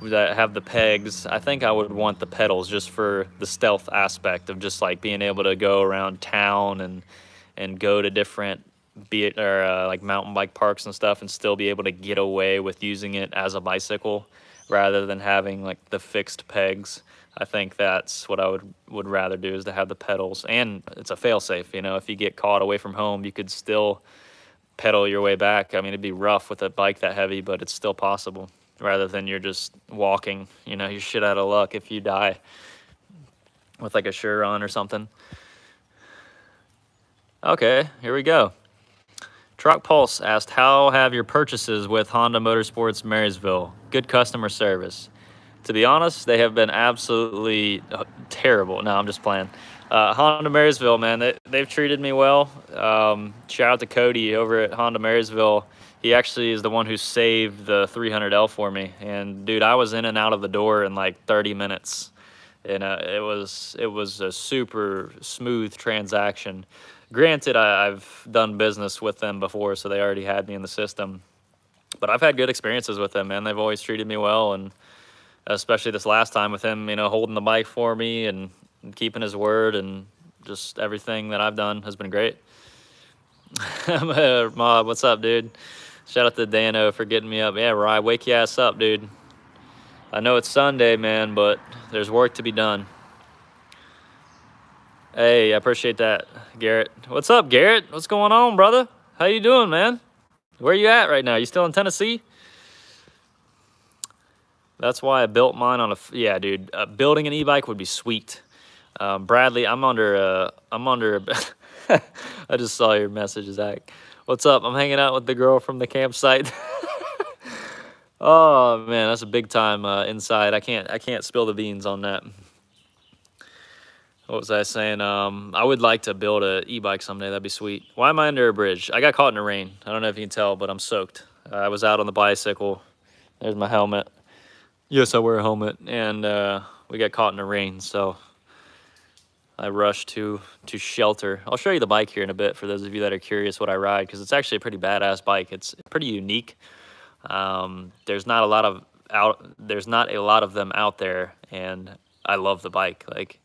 that have the pegs. I think I would want the pedals just for the stealth aspect of just like being able to go around town and go to different like mountain bike parks and stuff and still be able to get away with using it as a bicycle rather than having like the fixed pegs. I think that's what I would rather do, is to have the pedals, and it's a fail-safe. You know, if you get caught away from home, you could still pedal your way back. I mean, it'd be rough with a bike that heavy, but it's still possible, rather than you're just walking. You know, you're shit out of luck if you die with like a Chiron or something. Okay, here we go. Truck Pulse asked, how have your purchases with Honda Motorsports Marysville? Good customer service. To be honest, they have been absolutely terrible. No, I'm just playing. Honda Marysville, man, they've treated me well. Shout out to Cody over at Honda Marysville. He actually is the one who saved the 300L for me. And dude, I was in and out of the door in like 30 minutes. And it was a super smooth transaction. Granted, I've done business with them before, so they already had me in the system. But I've had good experiences with them, man. They've always treated me well, and especially this last time with him, you know, holding the bike for me and keeping his word, and just everything that I've done has been great. Mob, what's up, dude? Shout out to Dano for getting me up. Yeah, Rye, wake your ass up, dude. I know it's Sunday, man, but there's work to be done. Hey, I appreciate that, Garrett. What's up, Garrett? What's going on, brother? How you doing, man? Where you at right now? You still in Tennessee? That's why I built mine on yeah, dude. Building an e-bike would be sweet. Bradley, I'm under I just saw your message, Zach. What's up? I'm hanging out with the girl from the campsite. Oh man, that's a big time inside. I can't spill the beans on that. What was I saying? I would like to build a e-bike someday. That'd be sweet. Why am I under a bridge? I got caught in the rain. I don't know if you can tell, but I'm soaked. I was out on the bicycle. There's my helmet. Yes, I wear a helmet, and we got caught in the rain, so I rushed to shelter. I'll show you the bike here in a bit for those of you that are curious what I ride, because it's actually a pretty badass bike. It's pretty unique. There's not a lot of them out there, and I love the bike. Like,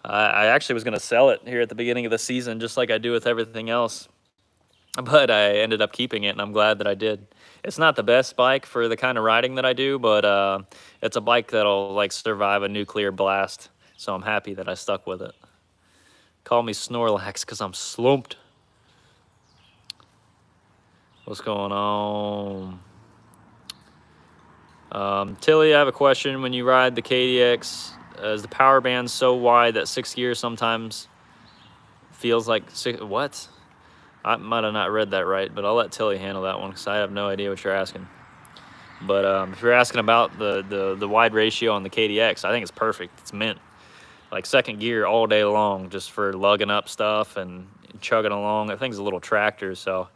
I actually was going to sell it here at the beginning of the season, just like I do with everything else, but I ended up keeping it, and I'm glad that I did. It's not the best bike for the kind of riding that I do, but it's a bike that'll like survive a nuclear blast, so I'm happy that I stuck with it. Call me Snorlax because I'm slumped. What's going on? Tilly, I have a question. When you ride the KDX, is the power band so wide that 6 gears sometimes feels like what? I might have not read that right, but I'll let Tilly handle that one because I have no idea what you're asking. But if you're asking about the wide ratio on the KDX, I think it's perfect. It's mint. Like second gear all day long, just for lugging up stuff and chugging along. That thing's a little tractor, so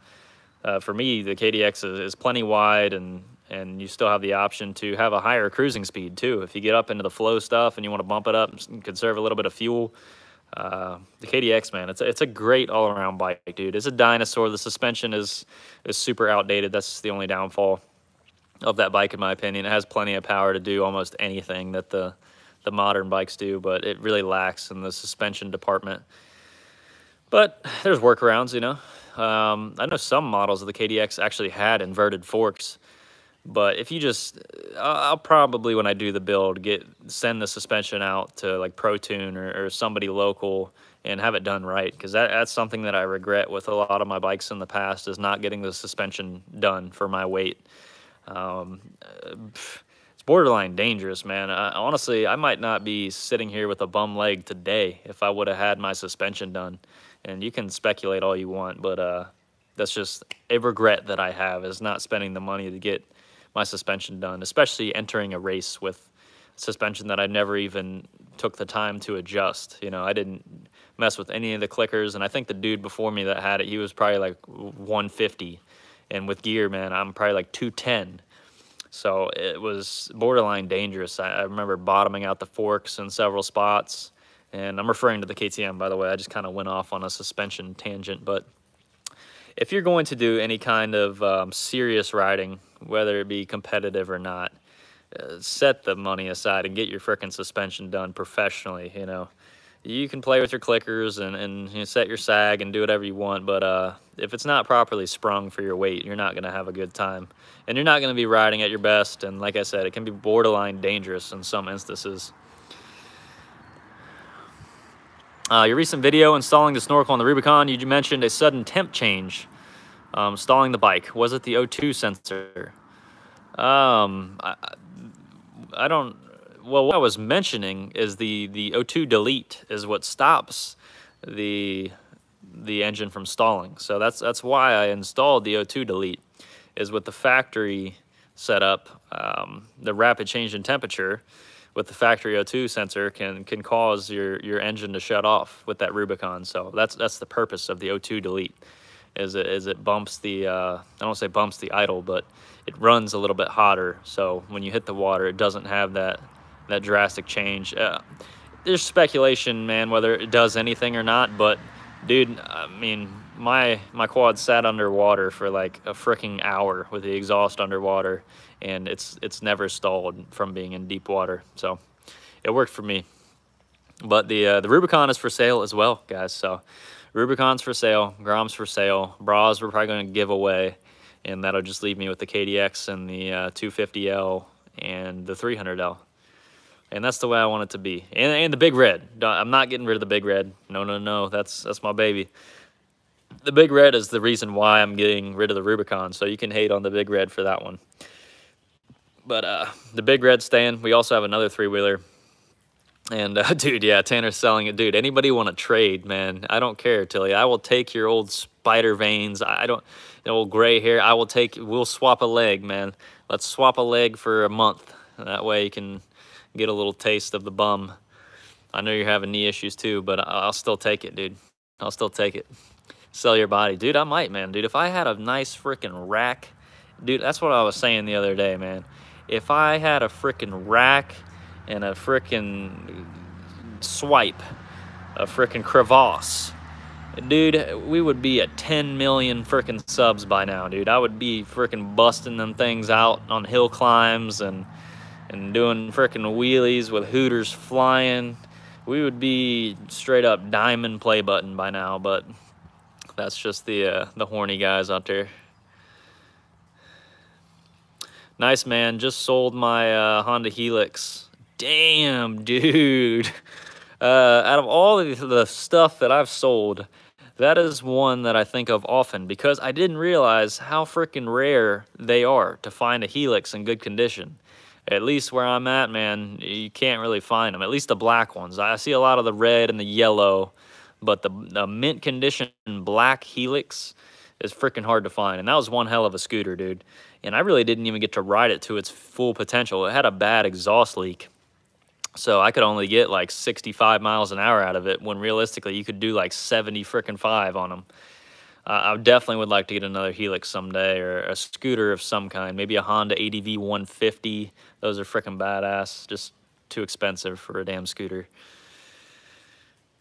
for me, the KDX is plenty wide, and you still have the option to have a higher cruising speed too. If you get up into the flow stuff and you want to bump it up and conserve a little bit of fuel, the KDX, man, it's a great all-around bike, dude. It's a dinosaur. The suspension is super outdated. That's the only downfall of that bike, in my opinion. It has plenty of power to do almost anything that the modern bikes do, but it really lacks in the suspension department. But there's workarounds, you know. I know some models of the KDX actually had inverted forks, but if you just, I'll probably, when I do the build, send the suspension out to like ProTune or somebody local and have it done right, because that's something that I regret with a lot of my bikes in the past, is not getting the suspension done for my weight. It's borderline dangerous, man. Honestly, I might not be sitting here with a bum leg today if I would have had my suspension done. And you can speculate all you want, but that's just a regret that I have, is not spending the money to get my suspension done, especially entering a race with suspension that I never even took the time to adjust. You know, I didn't mess with any of the clickers, and I think the dude before me that had it, he was probably like 150, and with gear, man, I'm probably like 210. So it was borderline dangerous. I remember bottoming out the forks in several spots. And I'm referring to the KTM, by the way. I just kind of went off on a suspension tangent. But if you're going to do any kind of serious riding, whether it be competitive or not, set the money aside and get your frickin' suspension done professionally, you know. You can play with your clickers and you know, set your sag and do whatever you want, but if it's not properly sprung for your weight, you're not going to have a good time. And you're not going to be riding at your best, and like I said, it can be borderline dangerous in some instances. Your recent video installing the snorkel on the Rubicon, you mentioned a sudden temp change stalling the bike. Was it the O2 sensor? I don't... Well, what I was mentioning is the O2 delete is what stops the engine from stalling. So that's why I installed the O2 delete, is with the factory setup, the rapid change in temperature with the factory O2 sensor can cause your engine to shut off with that Rubicon. So that's the purpose of the O2 delete, is it bumps the I don't say bumps the idle, but it runs a little bit hotter. So when you hit the water, it doesn't have that drastic change. There's speculation, man, whether it does anything or not, but dude, I mean, my quad sat underwater for like a freaking hour with the exhaust underwater, and it's never stalled from being in deep water. So it worked for me. But the Rubicon is for sale as well, guys. So Rubicon's for sale, Grom's for sale, bras we're probably going to give away, and that'll just leave me with the KDX and the 250L and the 300L. And that's the way I want it to be. And the Big Red. I'm not getting rid of the Big Red. No. That's my baby. The Big Red is the reason why I'm getting rid of the Rubicon. So you can hate on the Big Red for that one. But the Big Red's staying. We also have another three-wheeler. And dude, yeah, Tanner's selling it. Dude, anybody want to trade, man? I don't care, Tilly. I will take your old spider veins. I don't, old gray hair. I will take. We'll swap a leg, man. Let's swap a leg for a month. That way you can get a little taste of the bum. I know you're having knee issues too, but I'll still take it, dude. I'll still take it. Sell your body. Dude, I might, man. Dude, if I had a nice freaking rack, dude, that's what I was saying the other day, man. If I had a freaking rack and a freaking swipe, a freaking crevasse, dude, we would be at 10 million freaking subs by now, dude. I would be freaking busting them things out on hill climbs and doing freaking wheelies with Hooters flying. We would be straight up diamond play button by now, but that's just the horny guys out there. Nice, man. Just sold my Honda Helix. Damn, dude. Out of all of the stuff that I've sold, that is one that I think of often, because I didn't realize how freaking rare they are to find a Helix in good condition. At least where I'm at, man, you can't really find them. At least the black ones. I see a lot of the red and the yellow, But the mint condition black Helix is freaking hard to find. And that was one hell of a scooter, dude. And I really didn't even get to ride it to its full potential. It had a bad exhaust leak. So I could only get like 65 miles an hour out of it, when realistically you could do like 70 freaking 5 on them. I definitely would like to get another Helix someday, or a scooter of some kind. Maybe a Honda ADV 150. Those are freaking badass. Just too expensive for a damn scooter.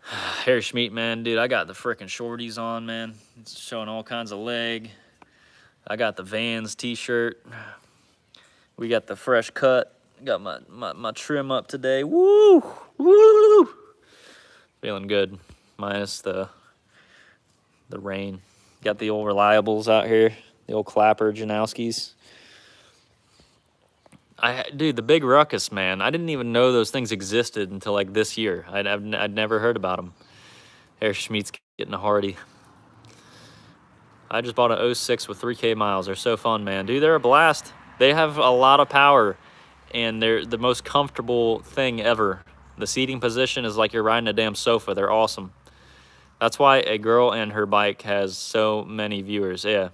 Harry Schmidt, man, dude, I got the freaking shorties on, man. It's showing all kinds of leg. I got the Vans t-shirt. We got the fresh cut. Got my trim up today. Woo! Woo! Feeling good, minus the rain. Got the old reliables out here, the old Clapper Janowskis. Dude, the Big Ruckus, man. I didn't even know those things existed until like this year. I'd never heard about them. Herr Schmidt's getting a Hardy. I just bought an 06 with 3K miles. They're so fun, man. Dude, they're a blast. They have a lot of power, and they're the most comfortable thing ever. The seating position is like you're riding a damn sofa. They're awesome. That's why A Girl and Her Bike has so many viewers. Yeah,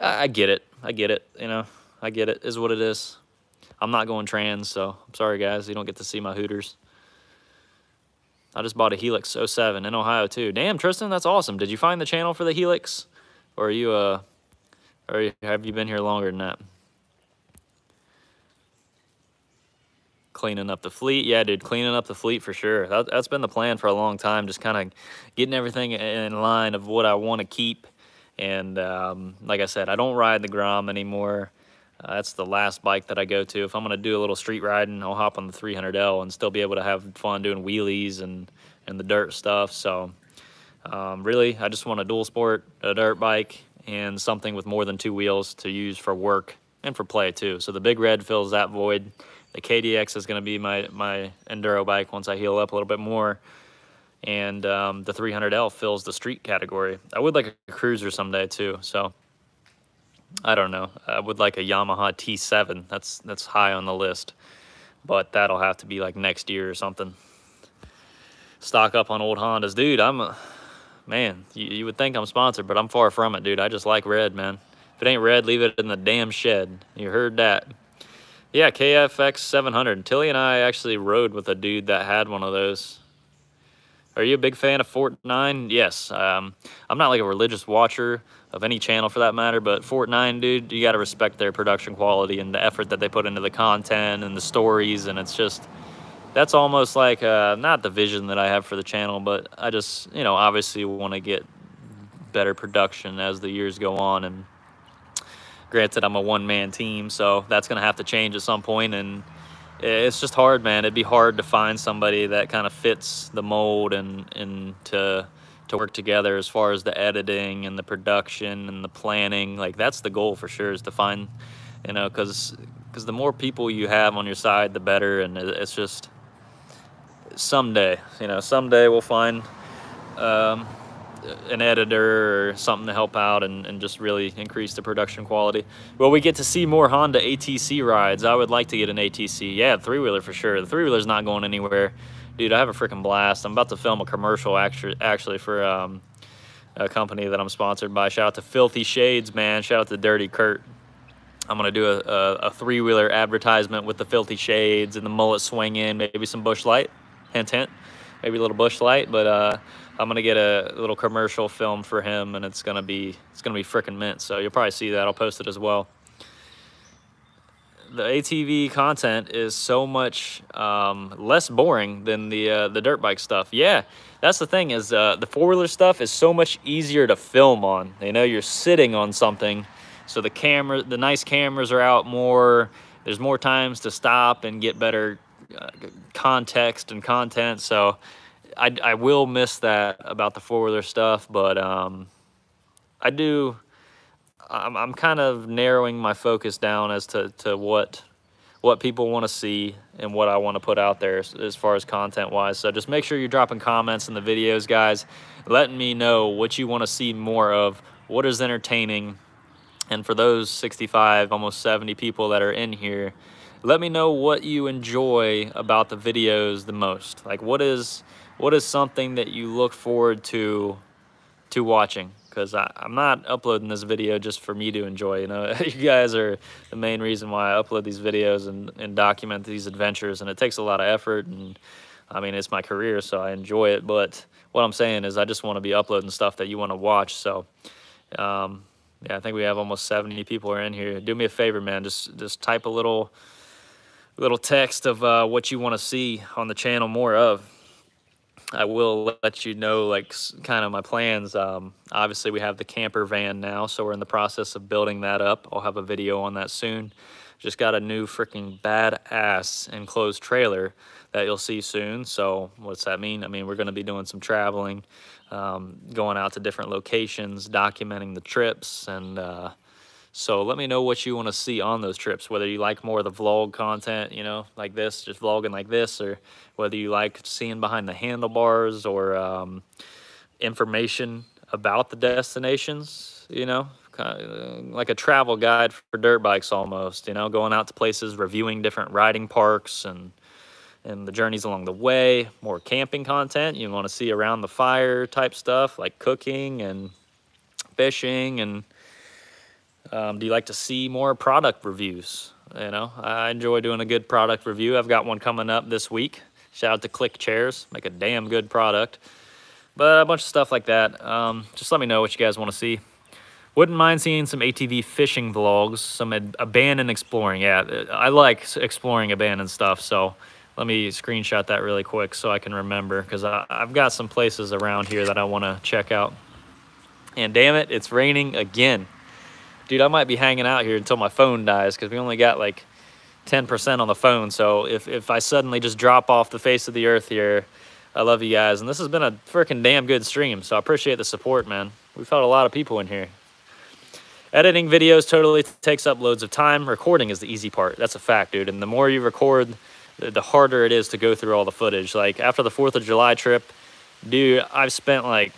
I get it. I get it, you know. I get it, is what it is. I'm not going trans, so I'm sorry, guys. You don't get to see my hooters. I just bought a Helix 07 in Ohio, too. Damn, Tristan, that's awesome. Did you find the channel for the Helix? Or are you, have you been here longer than that? Cleaning up the fleet. Yeah, dude, cleaning up the fleet for sure. That's been the plan for a long time, just kind of getting everything in line of what I want to keep. And like I said, I don't ride the Grom anymore. That's the last bike that I go to. If I'm going to do a little street riding, I'll hop on the 300L and still be able to have fun doing wheelies and the dirt stuff. So really, I just want a dual sport, a dirt bike, and something with more than 2 wheels to use for work and for play too. So the Big Red fills that void. The KDX is going to be my enduro bike once I heal up a little bit more. And the 300L fills the street category. I would like a cruiser someday too. So I don't know. I would like a Yamaha T7. That's high on the list, but that'll have to be like next year or something. Stock up on old Hondas, dude. Man. You would think I'm sponsored, but I'm far from it, dude. I just like red, man. If it ain't red, leave it in the damn shed. You heard that? Yeah, KFX 700. Tilly and I actually rode with a dude that had one of those. Are you a big fan of Fort 9? Yes. I'm not like a religious watcher of any channel for that matter, but Fort 9, dude, you got to respect their production quality and the effort that they put into the content and the stories, and it's just, that's almost like, not the vision that I have for the channel, but I just, you know, obviously want to get better production as the years go on, and granted, I'm a one-man team, so that's going to have to change at some point, and it's just hard, man. It'd be hard to find somebody that kind of fits the mold and to work together as far as the editing and the production and the planning. Like, that's the goal for sure, is to find, you know, because the more people you have on your side, the better. And it's just someday, you know, someday we'll find an editor or something to help out and just really increase the production quality. Well, we get to see more Honda ATC rides. I would like to get an ATC. Yeah, three-wheeler for sure. The three-wheeler's not going anywhere. Dude, I have a freaking blast. I'm about to film a commercial actually for a company that I'm sponsored by. Shout out to Filthy Shades, man. Shout out to Dirty Kurt. I'm going to do a three-wheeler advertisement with the Filthy Shades and the mullet swinging, maybe some Busch Light. Hint, hint. Maybe a little Busch Light, but I'm going to get a little commercial film for him, and it's going to be freaking mint. So you'll probably see that. I'll post it as well. The ATV content is so much less boring than the dirt bike stuff. Yeah, that's the thing, is the four-wheeler stuff is so much easier to film on. You know, you're sitting on something, so the nice cameras are out more. There's more times to stop and get better context and content. So I will miss that about the four-wheeler stuff, but I'm kind of narrowing my focus down as to what people want to see and what I want to put out there as far as content-wise. So just make sure you're dropping comments in the videos, guys, letting me know what you want to see more of, what is entertaining. And for those 65, almost 70 people that are in here, let me know what you enjoy about the videos the most. Like, what is what is something that you look forward to watching? Because I'm not uploading this video just for me to enjoy, you know. You guys are the main reason why I upload these videos and document these adventures, and it takes a lot of effort, and I mean, it's my career, so I enjoy it. But what I'm saying is I just want to be uploading stuff that you want to watch. So yeah, I think we have almost 70 people are in here. Do me a favor, man, just type a little text of what you want to see on the channel more of. I will let you know, like, kind of my plans. Obviously, we have the camper van now, so we're in the process of building that up. I'll have a video on that soon. Just got a new freaking badass enclosed trailer that you'll see soon. So what's that mean? I mean, we're going to be doing some traveling, going out to different locations, documenting the trips, and so let me know what you want to see on those trips, whether you like more of the vlog content, you know, like this, just vlogging like this, or whether you like seeing behind the handlebars, or information about the destinations, you know, kind of like a travel guide for dirt bikes almost, you know, going out to places, reviewing different riding parks and the journeys along the way. More camping content you want to see around the fire type stuff, like cooking and fishing. And do you like to see more product reviews? You know, I enjoy doing a good product review. I've got one coming up this week. Shout out to Click Chairs, make a damn good product. But a bunch of stuff like that. Just let me know what you guys want to see. Wouldn't mind seeing some ATV fishing vlogs, some abandoned exploring. Yeah, I like exploring abandoned stuff, so let me screenshot that really quick so I can remember, because I've got some places around here that I want to check out. And damn it, it's raining again. Dude, I might be hanging out here until my phone dies, because we only got like 10% on the phone. So if I suddenly just drop off the face of the earth here, I love you guys. And this has been a freaking damn good stream, so I appreciate the support, man. We've had a lot of people in here. Editing videos totally takes up loads of time. Recording is the easy part. That's a fact, dude. And the more you record, the harder it is to go through all the footage. Like after the 4th of July trip, dude, I've spent like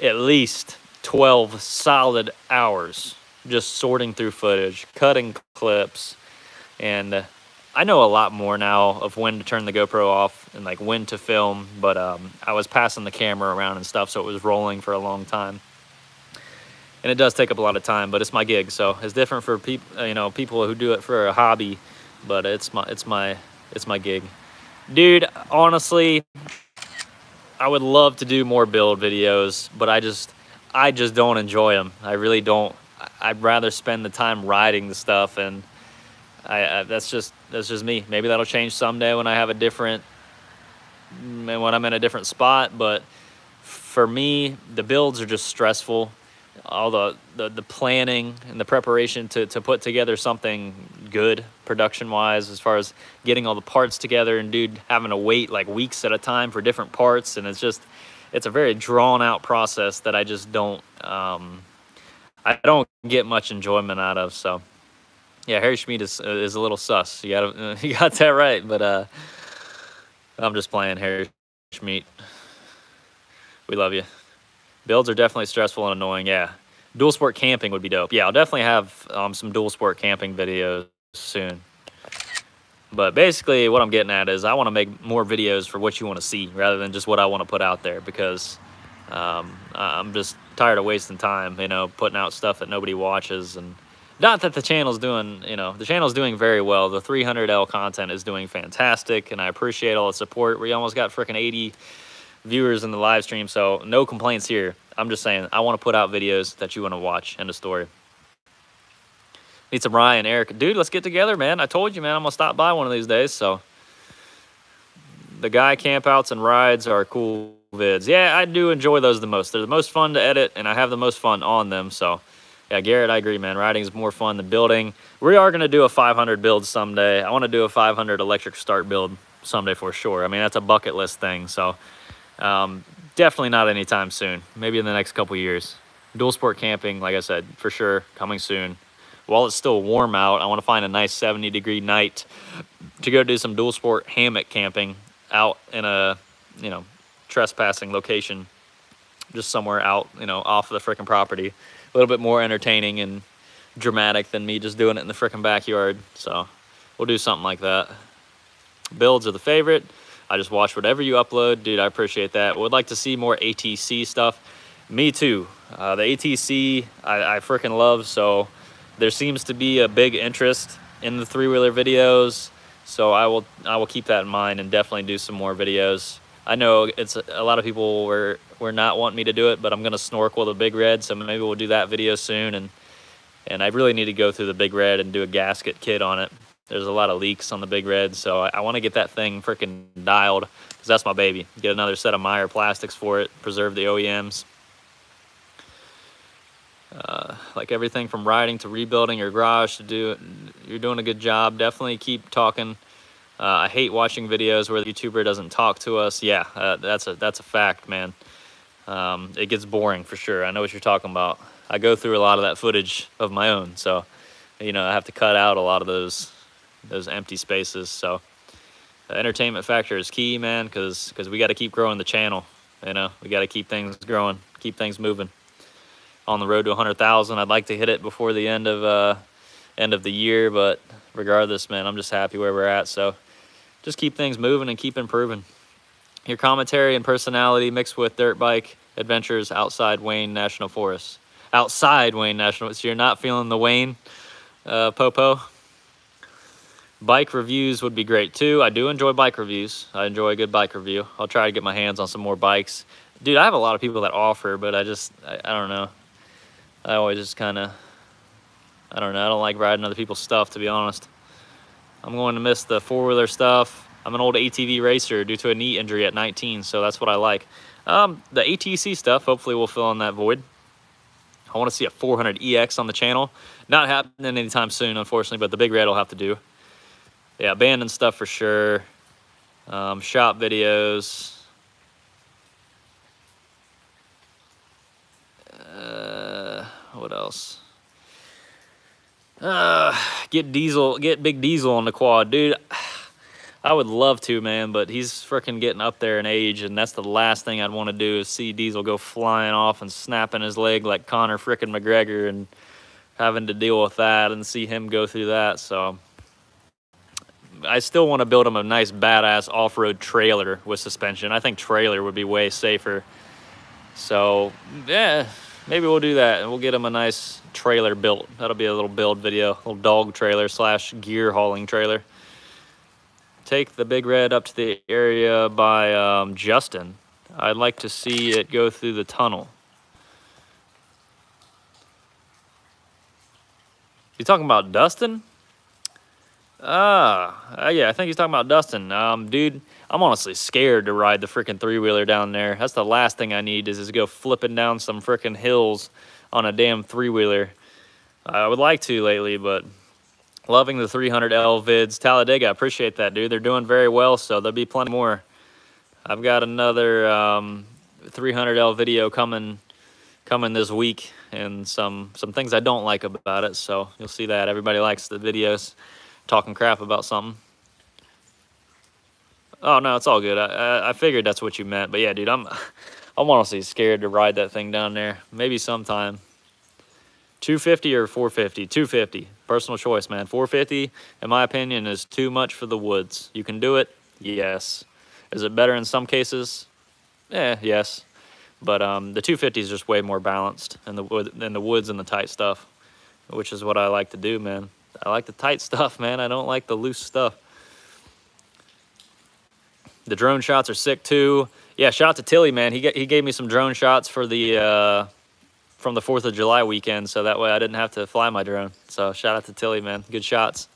at least 12 solid hours just sorting through footage, cutting clips, and I know a lot more now of when to turn the GoPro off and like when to film. But I was passing the camera around and stuff, so it was rolling for a long time. And it does take up a lot of time, but it's my gig, so it's different for people, you know, people who do it for a hobby. But it's my gig, dude. Honestly, I would love to do more build videos, but I just don't enjoy them. I really don't. I'd rather spend the time riding the stuff, and that's just me. Maybe that'll change someday when I have when I'm in a different spot. But for me, the builds are just stressful. All the planning and the preparation to put together something good production wise, as far as getting all the parts together, and dude, having to wait like weeks at a time for different parts, and it's a very drawn out process that I just don't I don't get much enjoyment out of. So yeah, Harry Schmidt is a little sus. You got that right. But I'm just playing, Harry Schmidt. We love you. Builds are definitely stressful and annoying, yeah. Dual sport camping would be dope. Yeah, I'll definitely have some dual sport camping videos soon. But basically what I'm getting at is I want to make more videos for what you want to see rather than just what I want to put out there, because I'm just tired of wasting time, you know, putting out stuff that nobody watches. And not that the channel's doing, you know, the channel's doing very well. The 300L content is doing fantastic, and I appreciate all the support. We almost got freaking 80 viewers in the live stream, so no complaints here. I'm just saying I want to put out videos that you want to watch. End of story. Need some Ryan, Eric. Dude, let's get together, man. I told you, man, I'm gonna stop by one of these days. So the guy campouts and rides are cool vids. Yeah, I do enjoy those the most. They're the most fun to edit, and I have the most fun on them. So yeah, Garrett, I agree, man. Riding is more fun than building. We are gonna do a 500 build someday. I want to do a 500 electric start build someday for sure. I mean, that's a bucket list thing. So definitely not anytime soon. Maybe in the next couple years. Dual sport camping, like I said, for sure, coming soon. While it's still warm out, I want to find a nice 70-degree night to go do some dual sport hammock camping out in a, you know, trespassing location, just somewhere out, you know, off of the frickin' property. A little bit more entertaining and dramatic than me just doing it in the frickin' backyard. So we'll do something like that. Builds are the favorite. I just watch whatever you upload. Dude, I appreciate that. Would like to see more ATC stuff. Me too. The ATC I freaking love, so there seems to be a big interest in the three-wheeler videos, so I will keep that in mind and definitely do some more videos. I know it's a lot of people were not wanting me to do it, but I'm gonna snorkel the Big Red, so maybe we'll do that video soon. And I really need to go through the Big Red and do a gasket kit on it. There's a lot of leaks on the Big Red, so I want to get that thing freaking dialed, because that's my baby. Get another set of Meyer plastics for it, preserve the OEMs. Like everything from riding to rebuilding your garage to do it, you're doing a good job. Definitely keep talking. I hate watching videos where the YouTuber doesn't talk to us. Yeah, that's a fact, man. It gets boring for sure. I know what you're talking about. I go through a lot of that footage of my own, so you know I have to cut out a lot of those empty spaces. So the entertainment factor is key, man, because we got to keep growing the channel. You know, we got to keep things growing, keep things moving. On the road to 100,000. I'd like to hit it before the end of the year, but regardless, man, I'm just happy where we're at. So just keep things moving and keep improving. Your commentary and personality mixed with dirt bike adventures outside Wayne National Forest. Outside Wayne National, so you're not feeling the Wayne, Popo. Bike reviews would be great too. I do enjoy bike reviews. I enjoy a good bike review. I'll try to get my hands on some more bikes. Dude, I have a lot of people that offer, but I don't know. I always just kind of, I don't know. I don't like riding other people's stuff, to be honest. I'm going to miss the four-wheeler stuff. I'm an old ATV racer due to a knee injury at 19, so that's what I like. The ATC stuff, hopefully will fill in that void. I want to see a 400EX on the channel. Not happening anytime soon, unfortunately, but the Big Red will have to do. Yeah, abandoned stuff for sure. Shop videos. What else? Get Big Diesel on the quad, dude. I would love to, man, but he's freaking getting up there in age, and that's the last thing I'd want to do is see Diesel go flying off and snapping his leg like Conor freaking McGregor and having to deal with that and see him go through that. So I still want to build him a nice badass off-road trailer with suspension. I think trailer would be way safer. So yeah, maybe we'll do that, and we'll get him a nice trailer built. That'll be a little build video, a little dog trailer / gear hauling trailer. Take the Big Red up to the area by Justin. I'd like to see it go through the tunnel. You talking about Dustin? Yeah, I think he's talking about Dustin. Dude, I'm honestly scared to ride the freaking three-wheeler down there. That's the last thing I need is to go flipping down some freaking hills on a damn three-wheeler. I would like to lately, but loving the 300L vids. Talladega, I appreciate that, dude. They're doing very well, so there'll be plenty more. I've got another 300L video coming this week, and some things I don't like about it, so you'll see that. Everybody likes the videos talking crap about something. Oh, no, it's all good. I figured that's what you meant, but yeah, dude, I'm honestly scared to ride that thing down there. Maybe sometime. 250 or 450? 250. Personal choice, man. 450, in my opinion, is too much for the woods. You can do it? Yes. Is it better in some cases? Yes. But the 250 is just way more balanced in the woods and the tight stuff, which is what I like to do, man. I like the tight stuff, man. I don't like the loose stuff. The drone shots are sick, too. Yeah, shout out to Tilly, man. He gave me some drone shots for the from the 4th of July weekend, so that way I didn't have to fly my drone. So shout out to Tilly, man. Good shots.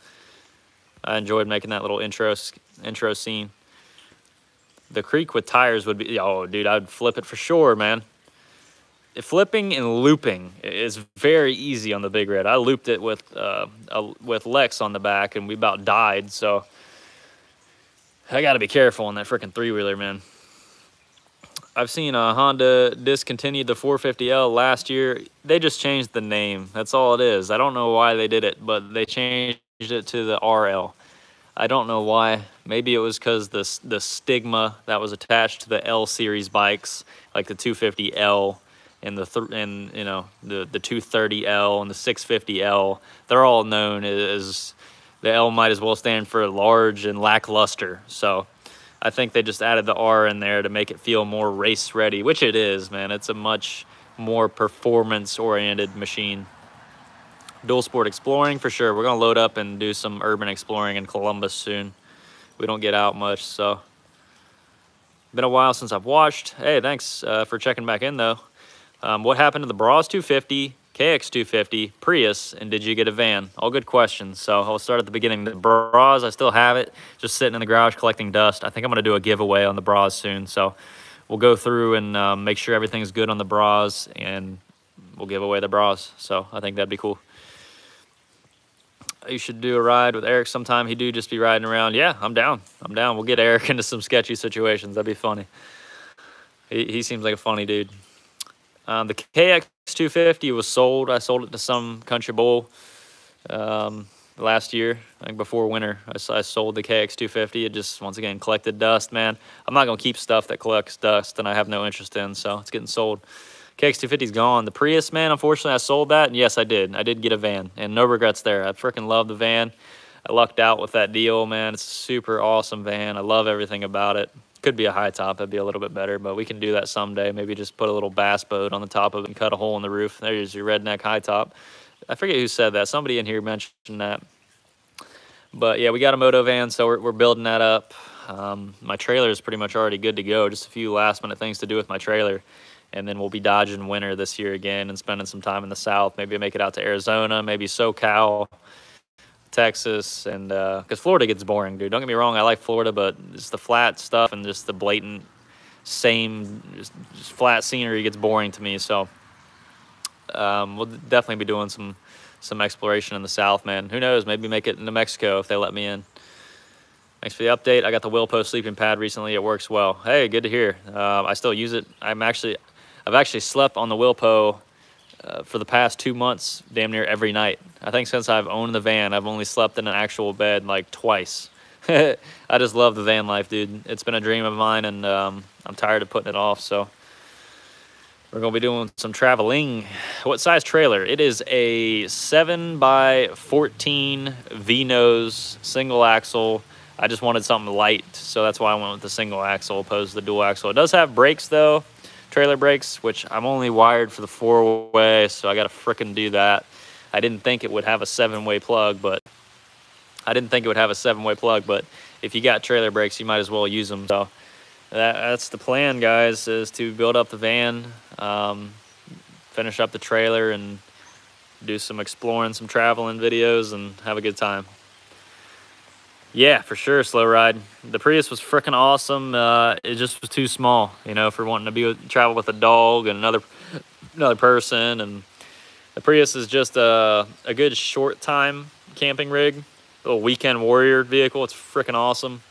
I enjoyed making that little intro scene. The creek with tires would be, oh, dude, I'd flip it for sure, man. Flipping and looping is very easy on the Big Red. I looped it with Lex on the back, and we about died, so I got to be careful on that freaking three-wheeler, man. I've seen Honda discontinued the 450L last year. They just changed the name. That's all it is. I don't know why they did it, but they changed it to the RL. I don't know why. Maybe it was because the stigma that was attached to the L series bikes, like the 250L and the 230L and the 650L. They're all known as, the L might as well stand for large and lackluster. So I think they just added the R in there to make it feel more race ready, which it is, man. It's a much more performance oriented machine. Dual sport exploring for sure. We're gonna load up and do some urban exploring in Columbus soon. We don't get out much, so. Been a while since I've watched. Hey, thanks for checking back in though. What happened to the Bras 250, KX 250, Prius, and did you get a van? All good questions. So I'll start at the beginning. The Bras, I still have it, just sitting in the garage collecting dust. I think I'm gonna do a giveaway on the Bras soon. So we'll go through and make sure everything's good on the Bras, and we'll give away the Bras. So I think that'd be cool. You should do a ride with Eric sometime. He do just be riding around. Yeah, I'm down. I'm down. We'll get Eric into some sketchy situations. That'd be funny. He seems like a funny dude. The KX 250 was sold. I sold it to some country bull last year, I think before winter. I sold the KX 250. It just, once again, collected dust, man. I'm not going to keep stuff that collects dust and I have no interest in, so it's getting sold. KX 250's gone. The Prius, man, unfortunately, I sold that, and yes, I did. I did get a van, and no regrets there. I freaking love the van. I lucked out with that deal, man. It's a super awesome van. I love everything about it. Could be a high top. That'd be a little bit better, but we can do that someday. Maybe just put a little bass boat on the top of it and cut a hole in the roof. There's your redneck high top. I forget who said that. Somebody in here mentioned that. But, yeah, we got a moto van, so we're building that up. My trailer is pretty much already good to go. Just a few last-minute things to do with my trailer. And then we'll be dodging winter this year again and spending some time in the South. Maybe make it out to Arizona, maybe SoCal, Texas, and because Florida gets boring, dude. Don't get me wrong, I like Florida, but it's the flat stuff and just the blatant same, just flat scenery gets boring to me. So we'll definitely be doing some exploration in the South, man. Who knows? Maybe make it into Mexico if they let me in. Thanks for the update. I got the Wilpo sleeping pad recently. It works well. Hey, good to hear. I still use it. I've actually slept on the Wilpo for the past 2 months, damn near every night. I think since I've owned the van, I've only slept in an actual bed like twice. I just love the van life, dude. It's been a dream of mine, and I'm tired of putting it off. So we're gonna be doing some traveling. What size trailer? It is a 7x14 V-nose single axle. I just wanted something light, so that's why I went with the single axle opposed to the dual axle. It does have brakes though. Trailer brakes, which I'm only wired for the 4-way, so I gotta frickin' do that. I didn't think it would have a 7-way plug, but if you got trailer brakes, you might as well use them. So that's the plan, guys, is to build up the van, finish up the trailer, and do some exploring, some traveling videos, and have a good time. Yeah, for sure, slow ride. The Prius was freaking awesome. It just was too small, you know, for wanting to travel with a dog and another person. And the Prius is just a good short time camping rig, a little weekend warrior vehicle. It's freaking awesome.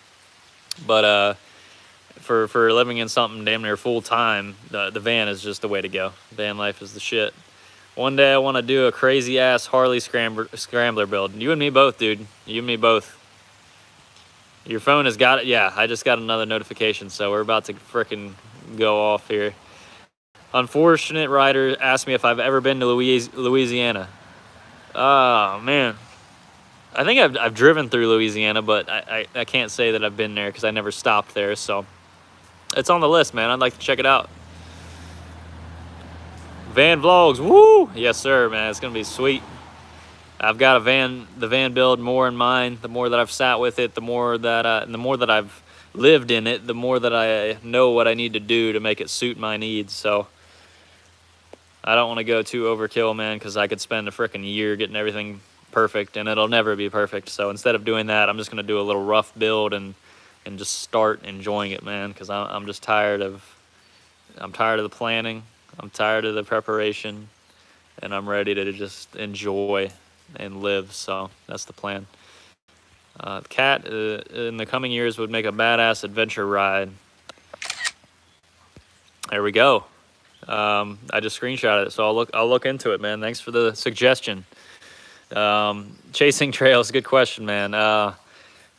But for living in something damn near full time, the van is just the way to go. Van life is the shit. One day I want to do a crazy ass Harley scrambler build. You and me both, dude. You and me both. Your phone has got it. Yeah, I just got another notification, so we're about to frickin' go off here. Unfortunate Rider asked me if I've ever been to Louisiana. Oh, man. I think I've driven through Louisiana, but I can't say that I've been there because I never stopped there, so it's on the list, man. I'd like to check it out. Van vlogs, woo! Yes, sir, man. It's going to be sweet. I've got the van build more in mind. The more that I've sat with it, the more that I've lived in it, the more that I know what I need to do to make it suit my needs. So I don't want to go too overkill, man, because I could spend a freaking year getting everything perfect, and it'll never be perfect. So instead of doing that, I'm just going to do a little rough build and just start enjoying it, man, because I'm just tired of the planning. I'm tired of the preparation, and I'm ready to just enjoy and live. So that's the plan. Cat in the coming years would make a badass adventure ride. There we go. I just screenshotted it, so I'll look into it, man. Thanks for the suggestion. Chasing trails, good question, man. I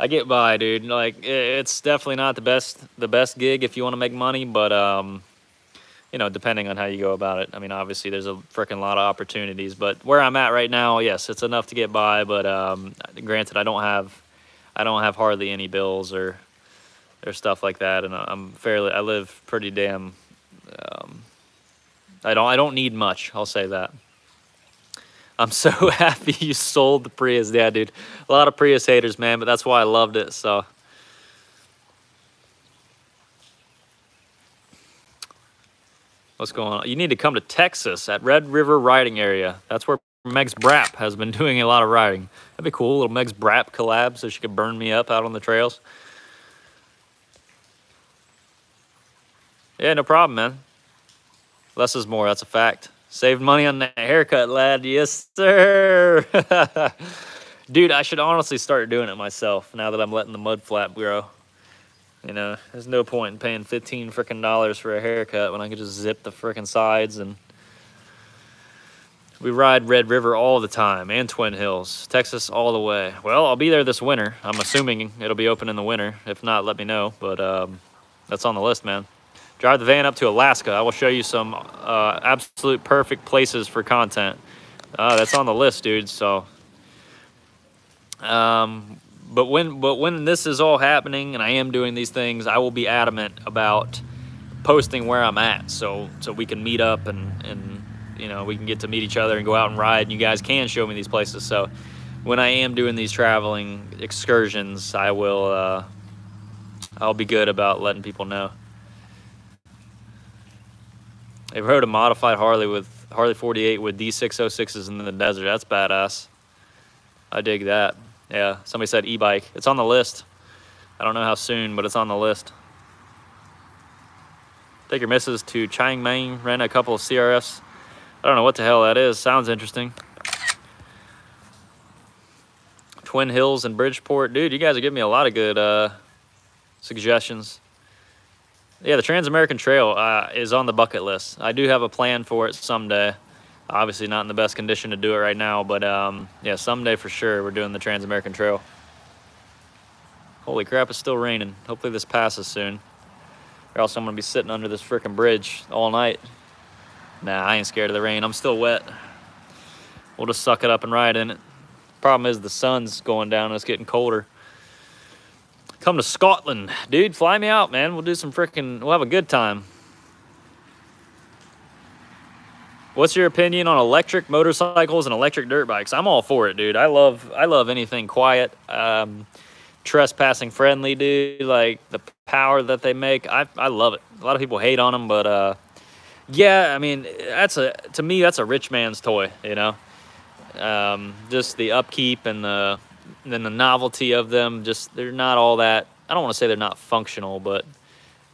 get by, dude. Like, it's definitely not the best gig if you want to make money, but you know, depending on how you go about it. I mean, obviously there's a freaking lot of opportunities, but where I'm at right now, yes, it's enough to get by. But granted, I don't have hardly any bills or or stuff like that. And I live pretty damn, I don't need much, I'll say that. I'm so happy you sold the Prius. Yeah, dude. A lot of Prius haters, man, but that's why I loved it, so. What's going on? You need to come to Texas at Red River Riding Area. That's where Megs Brap has been doing a lot of riding. That'd be cool, a little Megs Brap collab so she could burn me up out on the trails. Yeah, no problem, man. Less is more, that's a fact. Saved money on that haircut, lad. Yes, sir. Dude, I should honestly start doing it myself now that I'm letting the mud flap grow. You know, there's no point in paying 15 frickin' dollars for a haircut when I can just zip the frickin' sides. And we ride Red River all the time, and Twin Hills, Texas all the way. Well, I'll be there this winter. I'm assuming it'll be open in the winter. If not, let me know. But that's on the list, man. Drive the van up to Alaska. I will show you some absolute perfect places for content. That's on the list, dude. So, but when this is all happening and I am doing these things, I will be adamant about posting where I'm at, so we can meet up and you know, we can get to meet each other and go out and ride. And you guys can show me these places. So when I am doing these traveling excursions, I will. I'll be good about letting people know. I rode a modified Harley 48 with D606s in the desert. That's badass. I dig that. Yeah, somebody said e-bike. It's on the list. I don't know how soon, but it's on the list. Take your missus to Chiang Mai, rent a couple of CRFs. I don't know what the hell that is. Sounds interesting. Twin Hills and Bridgeport. Dude, you guys are giving me a lot of good suggestions. Yeah, the Trans-American Trail is on the bucket list. I do have a plan for it someday. Obviously not in the best condition to do it right now, but yeah, someday for sure we're doing the Trans-American Trail. Holy crap, it's still raining. Hopefully this passes soon, or else I'm gonna be sitting under this freaking bridge all night. Nah, I ain't scared of the rain. I'm still wet. We'll just suck it up and ride in it. Problem is the sun's going down and it's getting colder. Come to Scotland. Dude, fly me out, man. We'll do some we'll have a good time. What's your opinion on electric motorcycles and electric dirt bikes? I'm all for it, dude. I love anything quiet, trespassing friendly, dude. Like the power that they make, I love it. A lot of people hate on them, but yeah, I mean, to me that's a rich man's toy, you know. Just the upkeep and the novelty of them, just they're not all that. I don't want to say they're not functional, but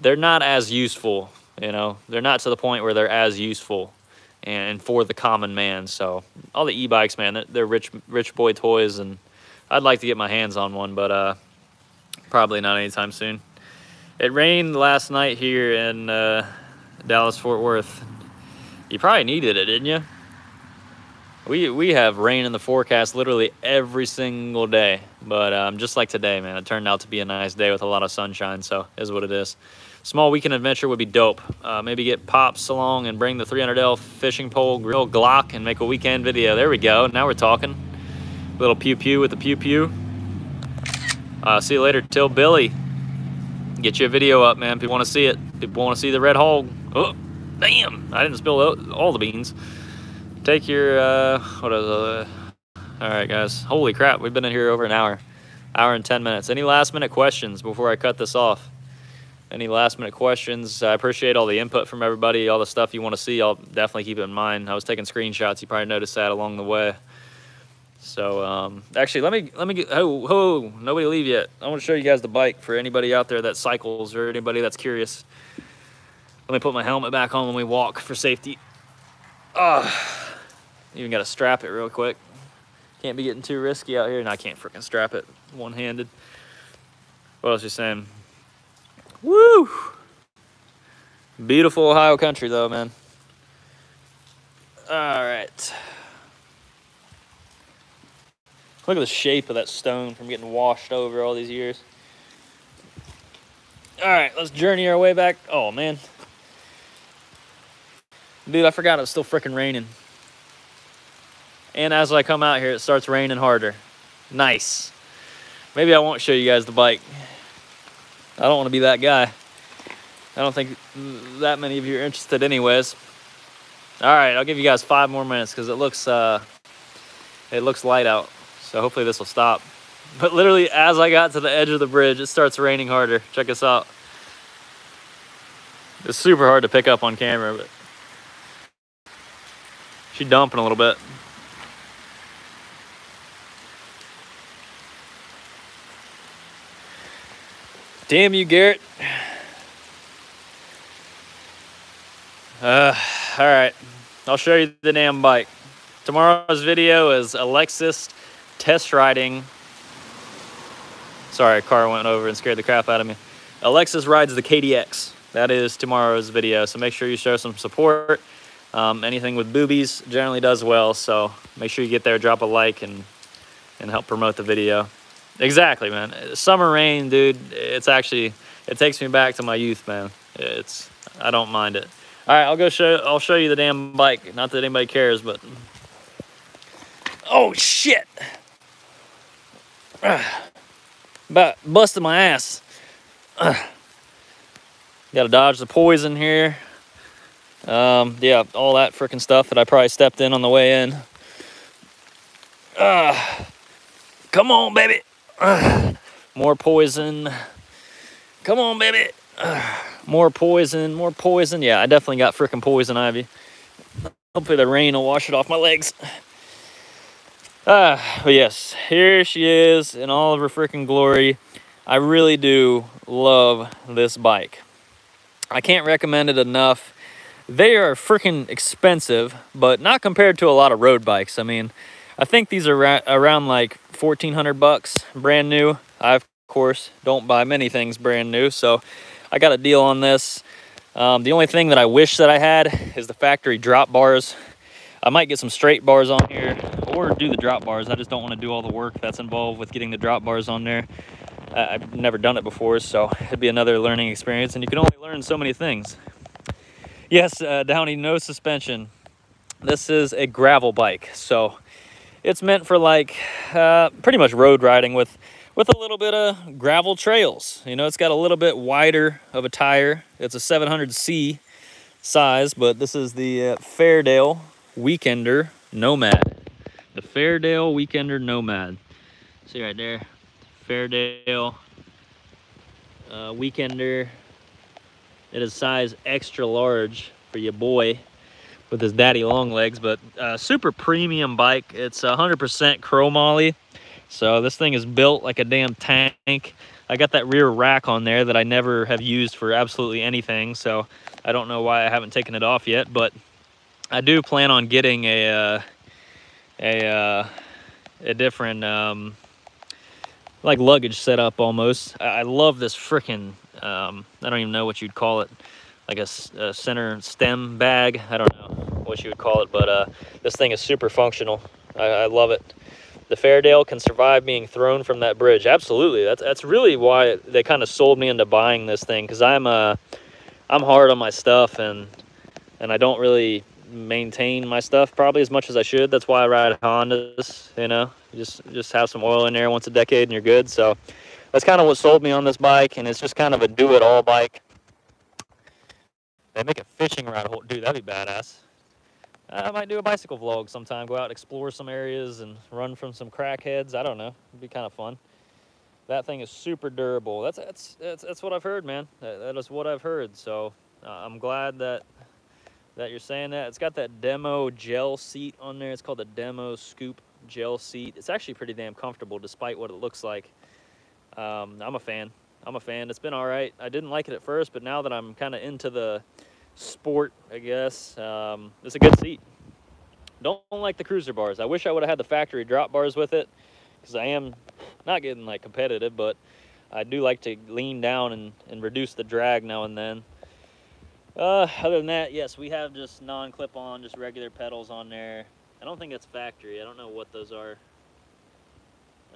they're not as useful, you know. They're not to the point where they're as useful and for the common man. So all the e-bikes, man, they're rich boy toys, and I'd like to get my hands on one, but probably not anytime soon. It rained last night here in Dallas Fort Worth. You probably needed it, didn't you? We have rain in the forecast literally every single day, but just like today, man, it turned out to be a nice day with a lot of sunshine, so it is what it is. Small weekend adventure would be dope. Maybe get Pops along and bring the 300L fishing pole, grill, Glock, and make a weekend video. There we go. Now we're talking. Little pew-pew with the pew-pew. See you later, Till Billy. Get you a video up, man. People want to see it. People want to see the red hog. Oh, damn. I didn't spill all the beans. Take your, what is it? All right, guys. Holy crap. We've been in here over an hour. Hour and 10 minutes. Any last minute questions before I cut this off? Any last minute questions? I appreciate all the input from everybody, all the stuff you want to see. I'll definitely keep it in mind. I was taking screenshots. You probably noticed that along the way. So, actually, let me get, nobody leave yet. I want to show you guys the bike for anybody out there that cycles or anybody that's curious. Let me put my helmet back on when we walk for safety. Even got to strap it real quick. Can't be getting too risky out here. And I can't freaking strap it one-handed. What else you saying? Woo! Beautiful Ohio country, though, man. All right. Look at the shape of that stone from getting washed over all these years. All right, let's journey our way back. Oh, man. Dude, I forgot it was still freaking raining. And as I come out here, it starts raining harder. Nice. Maybe I won't show you guys the bike. I don't want to be that guy. I don't think that many of you are interested anyways. All right, I'll give you guys 5 more minutes because it looks light out. So hopefully this will stop. But literally as I got to the edge of the bridge, it starts raining harder. Check this out. It's super hard to pick up on camera, but she's dumping a little bit. Damn you, Garrett. All right, I'll show you the damn bike. Tomorrow's video is Alexis test riding. Sorry, a car went over and scared the crap out of me. Alexis rides the KDX. That is tomorrow's video, so make sure you show some support. Anything with boobies generally does well, so make sure you get there, drop a like, and help promote the video. Exactly, man. Summer rain, dude, it takes me back to my youth, man. I don't mind it. All right, I'll show you the damn bike. Not that anybody cares, but oh shit! About busted my ass. Got to dodge the poison here. Yeah, all that freaking stuff that I probably stepped in on the way in. Come on, baby. More poison. Come on, baby. More poison, more poison. Yeah, I definitely got freaking poison ivy. Hopefully the rain will wash it off my legs. But yes, here she is in all of her freaking glory. I really do love this bike. I can't recommend it enough. They are freaking expensive, but not compared to a lot of road bikes. I mean, I think these are around like 1,400 bucks, brand new. I, of course, don't buy many things brand new, so I got a deal on this. The only thing that I wish that I had is the factory drop bars. I might get some straight bars on here or do the drop bars. I just don't want to do all the work that's involved with getting the drop bars on there. I've never done it before, so it'd be another learning experience, and you can only learn so many things. Yes, Downey, no suspension. This is a gravel bike, so it's meant for like pretty much road riding with a little bit of gravel trails. You know, it's got a little bit wider of a tire. It's a 700C size, but this is the Fairdale Weekender Nomad. The Fairdale Weekender Nomad. See right there, Fairdale Weekender. It is size extra large for your boy with his daddy long legs, but super premium bike. It's 100% chromoly. So this thing is built like a damn tank. I got that rear rack on there that I never have used for absolutely anything, so I don't know why I haven't taken it off yet, but I do plan on getting a different like luggage setup almost. I love this freaking I don't even know what you'd call it, like a center stem bag. I don't know what you would call it, but this thing is super functional. I love it. The Fairdale can survive being thrown from that bridge. Absolutely. That's really why they kind of sold me into buying this thing, because I'm hard on my stuff, and I don't really maintain my stuff probably as much as I should. That's why I ride Hondas, you know. Just have some oil in there once a decade and you're good. So that's kind of what sold me on this bike, and it's just kind of a do-it-all bike. They make a fishing rod. Dude, that'd be badass. I might do a bicycle vlog sometime, go out and explore some areas and run from some crackheads. I don't know. It'd be kind of fun. That thing is super durable. That's what I've heard, man. That is what I've heard. So I'm glad that you're saying that. It's got that demo gel seat on there. It's called the Demo Scoop gel seat. It's actually pretty damn comfortable despite what it looks like. I'm a fan. It's been all right. I didn't like it at first, but now that I'm kind of into the sport, I guess, it's a good seat. Don't like the cruiser bars. I wish I would have had the factory drop bars with it, because I am not getting like competitive, but I do like to lean down and reduce the drag now and then. Other than that, yes, we have just non-clip-on, just regular pedals on there. I don't think it's factory. I don't know what those are.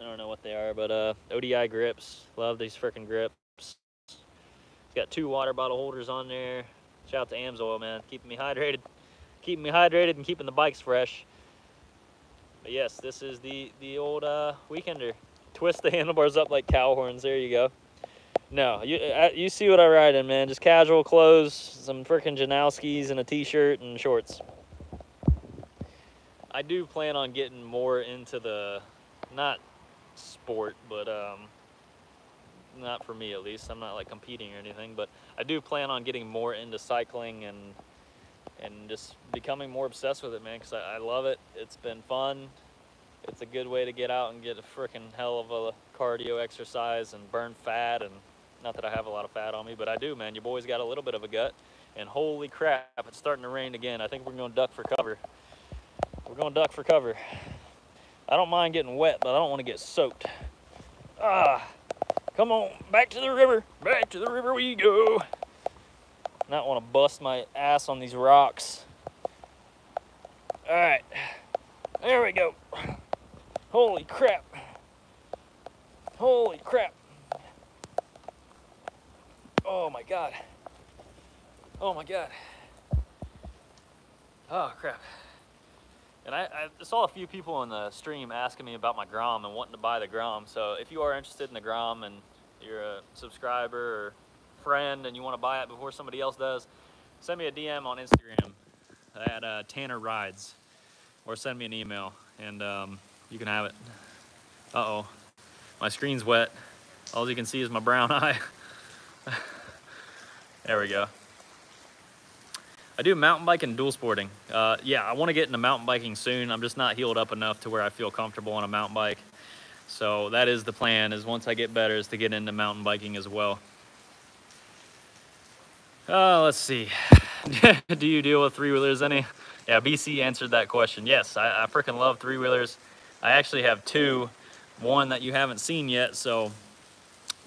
I don't know what they are, but ODI grips. Love these freaking grips. It's got 2 water bottle holders on there. Shout out to AMSOIL, man, keeping me hydrated and keeping the bikes fresh. But yes, this is the old Weekender. Twist the handlebars up like cow horns. There you go. No, you see what I ride in, man. Just casual clothes, some freaking Janowskis and a t-shirt and shorts. I do plan on getting more into the, not sport, but not for me at least. I'm not like competing or anything, but I do plan on getting more into cycling and just becoming more obsessed with it, man, because I love it. It's been fun. It's a good way to get out and get a freaking hell of a cardio exercise and burn fat. And not that I have a lot of fat on me, but I do, man. Your boy's got a little bit of a gut. And holy crap, it's starting to rain again. I think we're going to duck for cover. We're going to duck for cover. I don't mind getting wet, but I don't want to get soaked. Come on, back to the river. Back to the river we go. Not want to bust my ass on these rocks. All right, there we go. Holy crap. Holy crap. Oh my God. Oh my God. Oh crap. And I saw a few people on the stream asking me about my Grom and wanting to buy the Grom. So if you are interested in the Grom and you're a subscriber or friend and you want to buy it before somebody else does, send me a DM on Instagram at Tanner Rides, or send me an email and you can have it. Uh-oh, my screen's wet. All you can see is my brown eye. There we go. I do mountain bike and dual sporting. Yeah, I want to get into mountain biking soon. I'm just not healed up enough to where I feel comfortable on a mountain bike. So that is the plan, is once I get better, is to get into mountain biking as well. Let's see. Do you deal with three-wheelers any? Yeah, BC answered that question. Yes, I freaking love three-wheelers. I actually have two. One that you haven't seen yet, so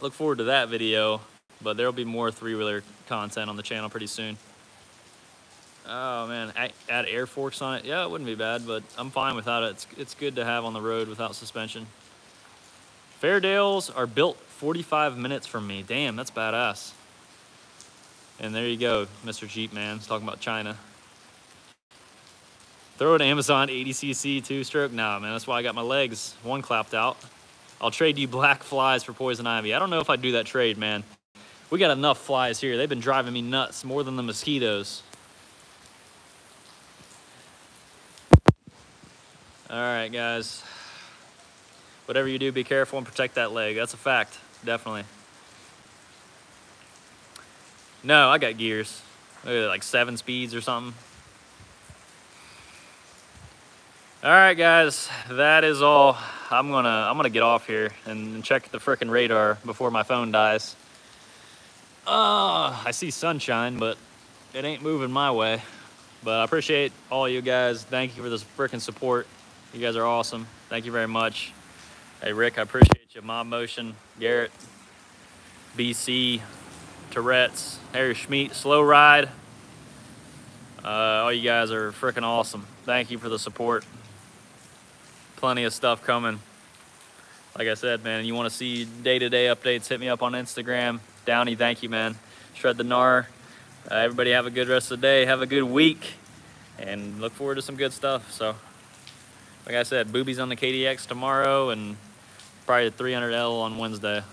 look forward to that video. But there'll be more three-wheeler content on the channel pretty soon. Oh man, add air forks on it. Yeah, it wouldn't be bad, but I'm fine without it. It's good to have on the road without suspension. Fairdales are built 45 minutes from me. Damn, that's badass. And there you go, Mr. Jeep Man. He's talking about China. Throw it Amazon 80cc two-stroke. Nah, man, that's why I got my legs one clapped out. I'll trade you black flies for poison ivy. I don't know if I'd do that trade, man. We got enough flies here. They've been driving me nuts, more than the mosquitoes. All right, guys. Whatever you do, be careful and protect that leg. That's a fact, definitely. No, I got gears. Like 7 speeds or something. All right, guys, that is all. I'm gonna get off here and check the frickin' radar before my phone dies. I see sunshine, but it ain't moving my way. But I appreciate all you guys. Thank you for this frickin' support. You guys are awesome. Thank you very much. Hey, Rick, I appreciate you. Mob Motion, Garrett, BC, Tourette's, Harry Schmeat, Slow Ride. All you guys are freaking awesome. Thank you for the support. Plenty of stuff coming. Like I said, man, you want to see day-to-day updates, hit me up on Instagram. Downey, thank you, man. Shred the gnar. Everybody have a good rest of the day. Have a good week. And look forward to some good stuff. So, like I said, boobies on the KDX tomorrow and probably the 300L on Wednesday.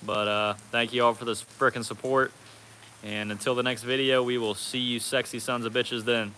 But thank you all for this frickin' support. And until the next video, we will see you sexy sons of bitches then.